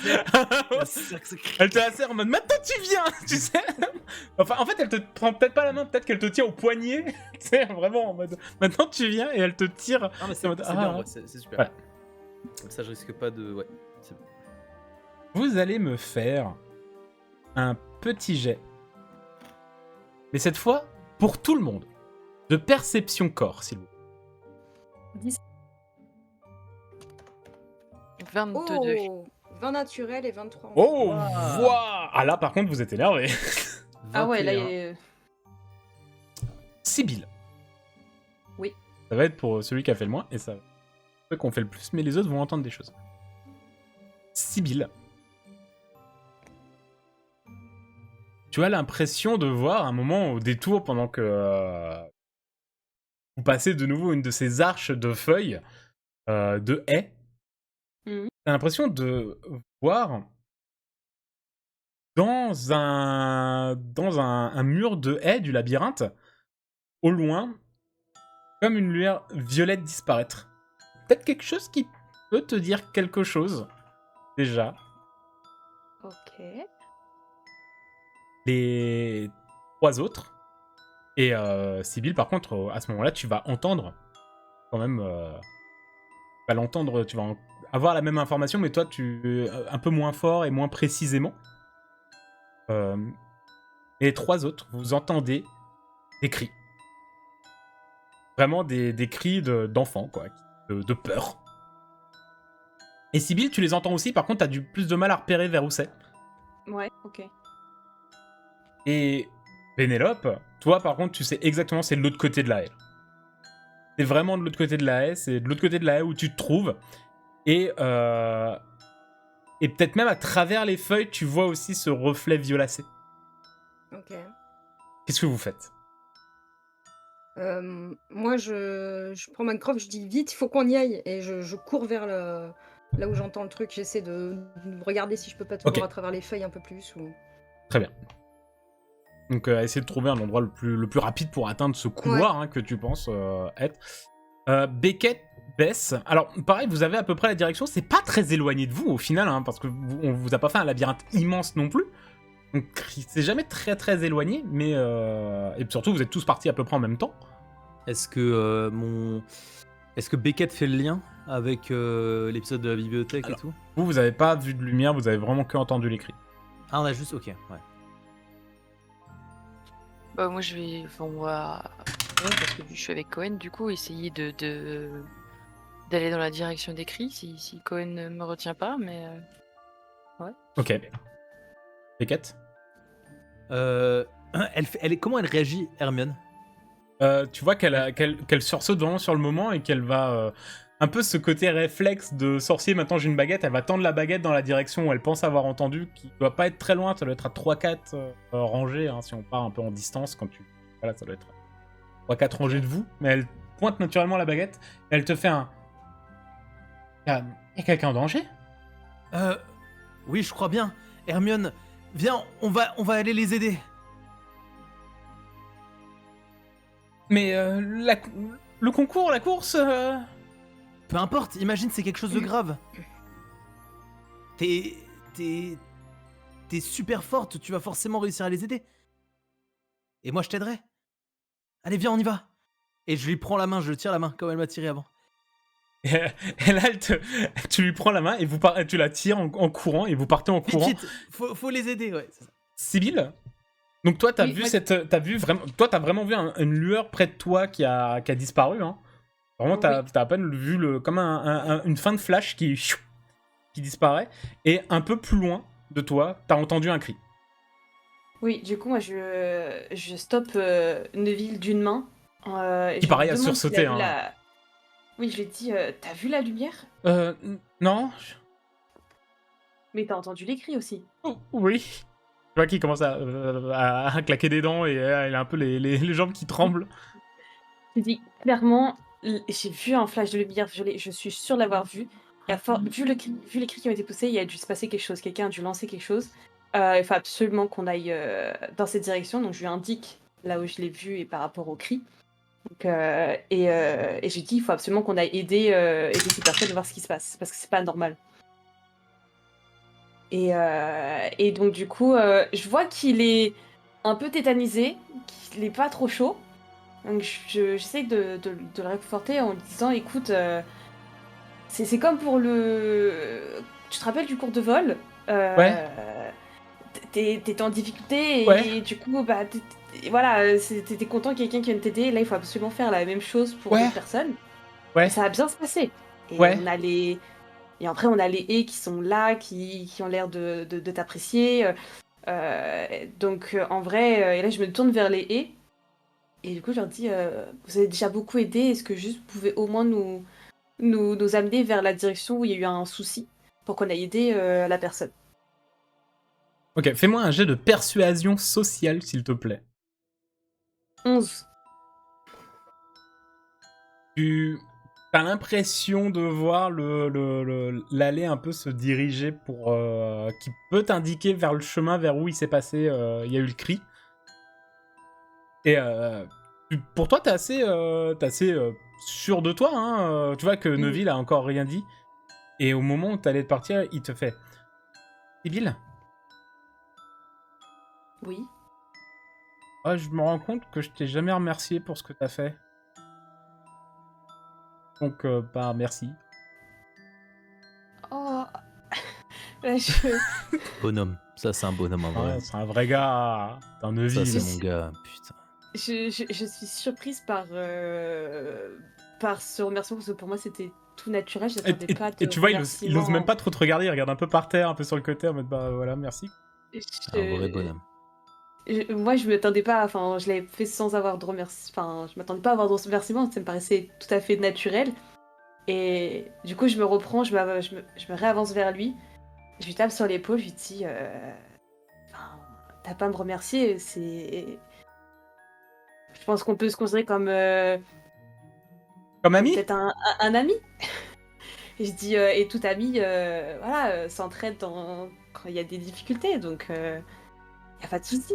Elle te la serre en mode maintenant tu viens, tu sais. Enfin, en fait, elle te prend peut-être pas la main, peut-être qu'elle te tient au poignet. Tu sais, vraiment en mode maintenant tu viens et elle te tire. Non, mais c'est en mode, bien, en vrai, c'est super. Voilà. Comme ça, je risque pas de. Ouais, c'est bon. Vous allez me faire un petit jet. Mais cette fois, pour tout le monde. De perception corps, s'il vous plaît. 22 degrés. Oh 20 naturel et 23 en Oh, Wow. voilà. Ah là, par contre, vous êtes énervé. Ah ouais, là, 21. Sibylle. Oui. Ça va être pour celui qui a fait le moins, et ça ceux qu'on fait le plus, mais les autres vont entendre des choses. Sibylle. Tu as l'impression de voir un moment au détour pendant que vous passez de nouveau une de ces arches de feuilles, de haies. Mhm. T'as l'impression de voir dans un mur de haies du labyrinthe, au loin, comme une lueur violette disparaître. Peut-être quelque chose qui peut te dire quelque chose, déjà. Ok. Les 3 autres. Et Sibylle, par contre, à ce moment-là, tu vas entendre quand même... tu vas l'entendre, tu vas avoir la même information, mais toi, un peu moins fort et moins précisément. Et les 3 autres, vous entendez des cris. Vraiment des cris d'enfants, quoi, de peur. Et Sibylle, tu les entends aussi, par contre, t'as plus de mal à repérer vers où c'est. Ouais, ok. Et Pénélope, toi, par contre, tu sais exactement, c'est de l'autre côté de la haie. C'est vraiment de l'autre côté de la haie, c'est de l'autre côté de la haie où tu te trouves. Et peut-être même à travers les feuilles, tu vois aussi ce reflet violacé. Ok. Qu'est-ce que vous faites ? Moi, je prends Minecraft, je dis vite, il faut qu'on y aille. Et je cours vers là où j'entends le truc. J'essaie de regarder si je peux pas toujours Ok. à travers les feuilles un peu plus. Ou... Très bien. Donc, essayer de trouver un endroit le plus rapide pour atteindre ce couloir, hein, que tu penses être. Beckett, baisse. Alors, pareil, vous avez à peu près la direction. C'est pas très éloigné de vous au final, hein, parce que on vous a pas fait un labyrinthe immense non plus. Donc, c'est jamais très très éloigné, mais et surtout, vous êtes tous partis à peu près en même temps. Est-ce que Beckett fait le lien avec l'épisode de la bibliothèque Alors, et tout? Vous avez pas vu de lumière, vous avez vraiment que entendu les cris. Ah, on a juste. Ok, ouais. Bah, moi, je vais. Enfin, on va. Ouais, parce que je suis avec Cohen, du coup, essayer d'aller dans la direction des cris si Cohen ne me retient pas, mais. Ok. Beckett Comment elle réagit, Hermione? Tu vois qu'elle sursaute vraiment sur le moment et qu'elle va un peu ce côté réflexe de sorcier, maintenant j'ai une baguette, elle va tendre la baguette dans la direction où elle pense avoir entendu, qui doit pas être très loin, ça doit être à 3-4 rangées, hein, si on part un peu en distance, quand tu... Voilà, ça doit être 3-4 rangées de vous, mais elle pointe naturellement la baguette, et elle te fait un... Y a quelqu'un en danger? Oui, je crois bien. Hermione, viens, on va aller les aider. Mais le concours, la course Peu importe, imagine c'est quelque chose de grave. T'es super forte, tu vas forcément réussir à les aider. Et moi je t'aiderai. Allez, viens, on y va. Et je lui prends la main, je tire la main comme elle m'a tiré avant. et là, tu lui prends la main et tu la tires en courant et vous partez en courant. Vite, faut les aider, ouais. C'est ça. Sibylle, donc toi, t'as Oui, vu moi- t'as vraiment vu une lueur près de toi qui a disparu. Hein. Vraiment, t'as à peine vu comme une fin de flash qui disparaît. Et un peu plus loin de toi, t'as entendu un cri. Oui, du coup, moi, je stoppe Neville d'une main. Et Qui je pareil lui a demande sursauté, s'il a vu hein. la- Oui, je lui ai dit, t'as vu la lumière? Non. Mais t'as entendu les cris aussi. Oh, oui. Tu vois qu'il commence à claquer des dents et il a un peu les jambes qui tremblent. J'ai dit, clairement, j'ai vu un flash de lumière violet, je suis sûre de l'avoir vu. Vu les cris qui ont été poussés, il y a dû se passer quelque chose, quelqu'un a dû lancer quelque chose. Il faut absolument qu'on aille dans cette direction, donc je lui indique là où je l'ai vu et par rapport aux cris. Donc, et j'ai dit, il faut absolument qu'on aille aider ces personnes et voir ce qui se passe, parce que c'est pas normal. Et donc du coup, je vois qu'il est un peu tétanisé, qu'il est pas trop chaud. Donc j'essaie de le réconforter en lui disant, écoute, c'est comme pour le... Tu te rappelles du cours de vol? Ouais. T'étais en difficulté et Ouais. du coup, bah, voilà, t'étais content que quelqu'un qui vienne t'aider. Là, il faut absolument faire la même chose pour Ouais. d'autres personnes. Ouais. Et ça va bien se passer. Et Ouais. on a les... Et après, on a les haies qui sont là, qui ont l'air de t'apprécier. Donc, en vrai, et là, je me tourne vers les haies. Et du coup, je leur dis, vous avez déjà beaucoup aidé. Est-ce que juste vous pouvez au moins nous amener vers la direction où il y a eu un souci pour qu'on aille aider la personne? Ok, fais-moi un jet de persuasion sociale, s'il te plaît. 11. Tu as l'impression de voir l'allée un peu se diriger qui peut t'indiquer vers le chemin vers où il s'est passé, il y a eu le cri. Et pour toi, t'es assez sûr de toi, hein. Tu vois que Neville a encore rien dit. Et au moment où t'allais te partir, il te fait... Sibylle, Oui. je me rends compte que je t'ai jamais remercié pour ce que t'as fait. Donc, merci. Oh. Là, je... Bonhomme, ça c'est un bonhomme en vrai. Ouais, c'est un vrai gars. C'est un Neville. Ça c'est mon gars, putain. je suis surprise par ce remerciement parce que pour moi c'était tout naturel. Je n'attendais pas de Et tu vois, il ose même remerciement. pas trop te regarder, il regarde un peu par terre, un peu sur le côté, en mode voilà, merci. Un vrai bonhomme. Moi, je m'attendais pas. Enfin, je l'avais fait sans avoir de remerciement. Enfin, je m'attendais pas à avoir de remerciement. Ça me paraissait tout à fait naturel. Et du coup, je me reprends, je me réavance vers lui. Je lui tape sur l'épaule, je lui dis enfin, t'as pas à me remercier, c'est... Je pense qu'on peut se considérer comme Comme ami? peut-être un ami. Et je dis, et tout ami voilà, s'entraide quand il y a des difficultés, donc y a pas de souci.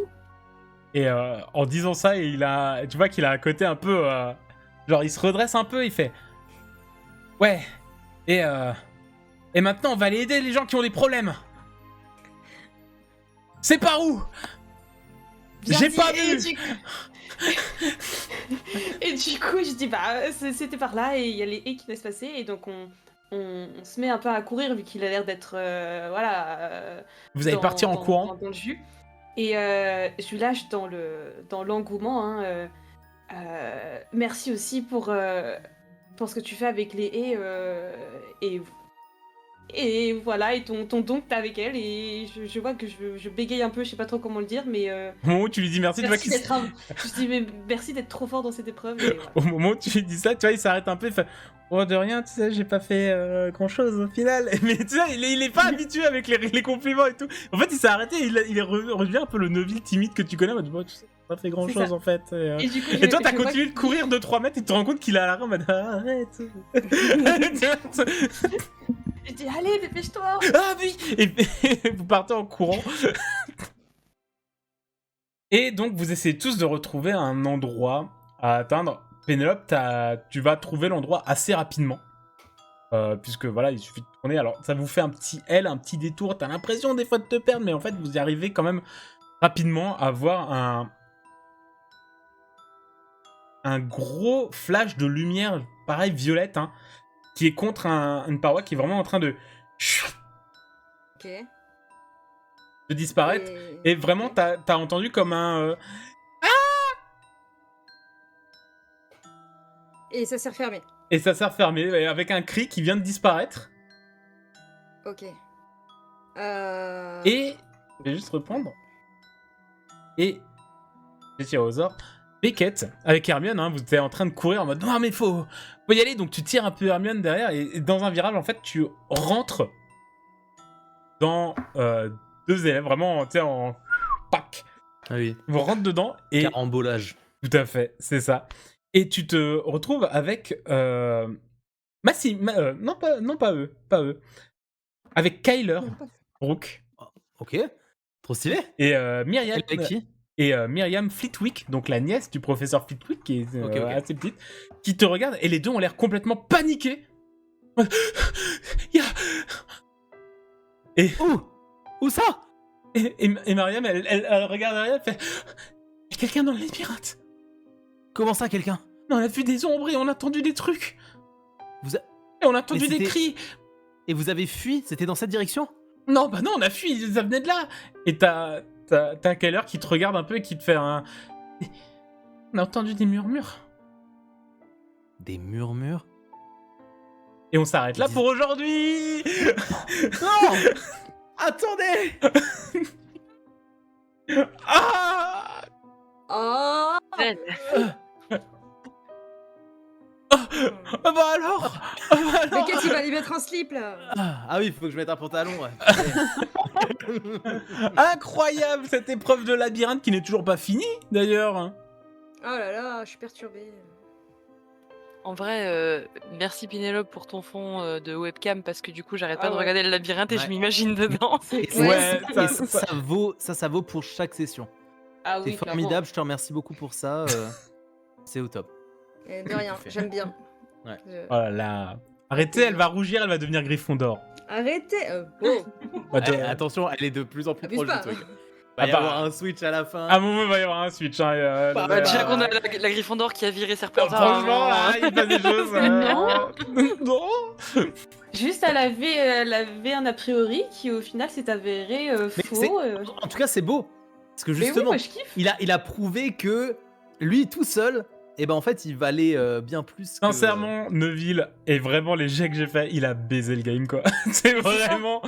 Et en disant ça, tu vois qu'il a un côté un peu... genre, il se redresse un peu, il fait... Ouais. Et maintenant, on va aller aider les gens qui ont des problèmes. C'est par où? Bien J'ai dit, pas et vu. Et du coup, je dis, bah, c'était par là, et il y a les haies qui laissent passer, et donc on se met un peu à courir, vu qu'il a l'air d'être, voilà, Vous allez partir en courant. dans le jus. Et je lui lâche dans l'engouement, hein, merci aussi pour ce que tu fais avec les haies, et voilà, et ton don que t'as avec elle, et je vois que je bégaye un peu, je sais pas trop comment le dire, mais Au moment où tu lui dis merci, tu vois merci qu'il d'être je dis mais merci d'être trop fort dans cette épreuve, et voilà. Au moment où tu lui dis ça, tu vois, il s'arrête un peu, il fait oh, de rien, tu sais, j'ai pas fait grand chose au final. Mais tu sais, il est pas habitué avec les compliments et tout. En fait, il s'est arrêté, il est revenu un peu le Neville timide que tu connais, en mode tu sais, j'ai pas fait grand C'est chose ça. en fait. Et du coup, Et toi, t'as je vois continué de courir 2-3 mètres et tu te rends compte qu'il est à l'arrêt en mode ah, arrête. je dis allez, dépêche-toi. Ah oui. Et vous partez en courant. Et donc, vous essayez tous de retrouver un endroit à atteindre. Pénélope, tu vas trouver l'endroit assez rapidement. Puisque voilà, il suffit de tourner. Alors, ça vous fait un petit L, un petit détour. T'as l'impression des fois de te perdre, mais en fait, vous y arrivez quand même rapidement à voir un gros flash de lumière, pareil, violette, hein, qui est contre une paroi qui est vraiment en train de Ok. disparaître. Et vraiment, ok. t'as entendu comme un... Et ça s'est refermé. Et ça s'est refermé, avec un cri qui vient de disparaître. Ok. Et... Je vais juste reprendre. Et... Je tire au sort. Beckett, avec Hermione, hein, vous êtes en train de courir en mode non mais faut y aller, donc tu tires un peu Hermione derrière et dans un virage en fait tu rentres dans deux élèves, vraiment tu sais en pack. Ah oui. Vous rentrez dedans et Carambolage. tout à fait, c'est ça. Et tu te retrouves avec non pas eux, avec Kyler, Brooke Ok. Trop stylé. et Myriam. Elle est qui? Et Myriam Flitwick, donc la nièce du professeur Flitwick, qui est Ok. assez petite, qui te regarde, et les deux ont l'air complètement paniqués. Il y a... Et, Où ça? et Myriam, elle regarde derrière, elle fait « Il y a quelqu'un dans le labyrinthe. Comment ça, quelqu'un? On a vu des ombres et on a entendu des trucs. Vous a- Et on a entendu Mais des c'était- cris. Et vous avez fui? C'était dans cette direction? Non, bah non, on a fui, ça venait de là. Et t'as Kyler qui te regarde un peu et qui te fait un... On a entendu des murmures. Des murmures? Et on s'arrête là pour aujourd'hui. Non. Attendez. Ah Oh Elle. bah alors, Mais qu'est-ce qu'il va lui mettre un slip là? Ah oui, faut que je mette un pantalon. Ouais. Incroyable cette épreuve de labyrinthe qui n'est toujours pas finie d'ailleurs. Oh là là, je suis perturbée. En vrai, merci Pénélope pour ton fond de webcam parce que du coup j'arrête pas de ouais. regarder le labyrinthe et je Ouais. m'imagine dedans. Et Ouais, et ça vaut pour chaque session. Ah C'est oui, formidable, je te remercie beaucoup pour ça. C'est au top. Et de rien, j'aime bien. Ouais. Je- Oh là là. Arrêtez, elle va rougir, elle va devenir Gryffondor. Arrêtez oh. Attention, elle est de plus en plus Abuse proche pas. du truc. Il va y bah. avoir un switch à la fin. À un moment, il va y avoir un switch. Hein, Bah, déjà qu'on a la Gryffondor qui a viré Serpentard. franchement, hein. là, il passe des choses. Non. Juste, elle avait un a priori qui au final s'est avéré Mais faux. En tout cas, c'est beau. Parce que Mais oui, justement, moi je kiffe. il a prouvé que lui tout seul, et ben en fait, il valait bien plus que... Sincèrement, Neville, et vraiment les jets que j'ai fait, il a baisé le game quoi. C'est vraiment.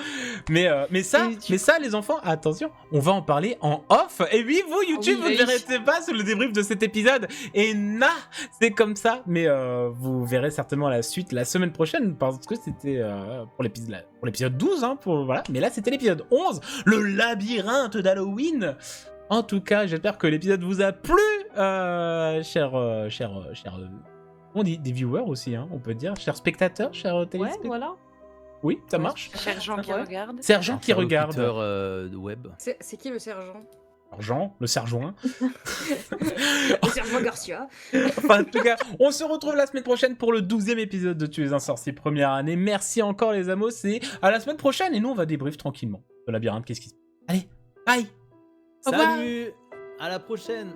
Mais ça, les enfants, attention, on va en parler en off. Et oui, vous YouTube, Oui, vous ne verrez pas sur le débrief de cet épisode. Et c'est comme ça. Mais vous verrez certainement la suite la semaine prochaine parce que c'était pour l'épisode 12, hein, voilà. Mais là, c'était l'épisode 11, le labyrinthe d'Halloween. En tout cas, j'espère que l'épisode vous a plu, chers, on dit des viewers aussi, hein, on peut dire, chers spectateurs, chers Ouais, téléspectateurs. voilà. Oui, ça marche. Chers gens qui Ouais. regardent. Sergent qui regarde. de web. C'est qui le sergent? Jean, le sergent. Le sergent Garcia. Enfin, en tout cas, on se retrouve la semaine prochaine pour le 12e épisode de Tu es un sorcier première année. Merci encore les amos et à la semaine prochaine. Et nous, on va débrief tranquillement. Le labyrinthe, qu'est-ce qui se passe? Allez, bye. Au revoir. Salut, à la prochaine.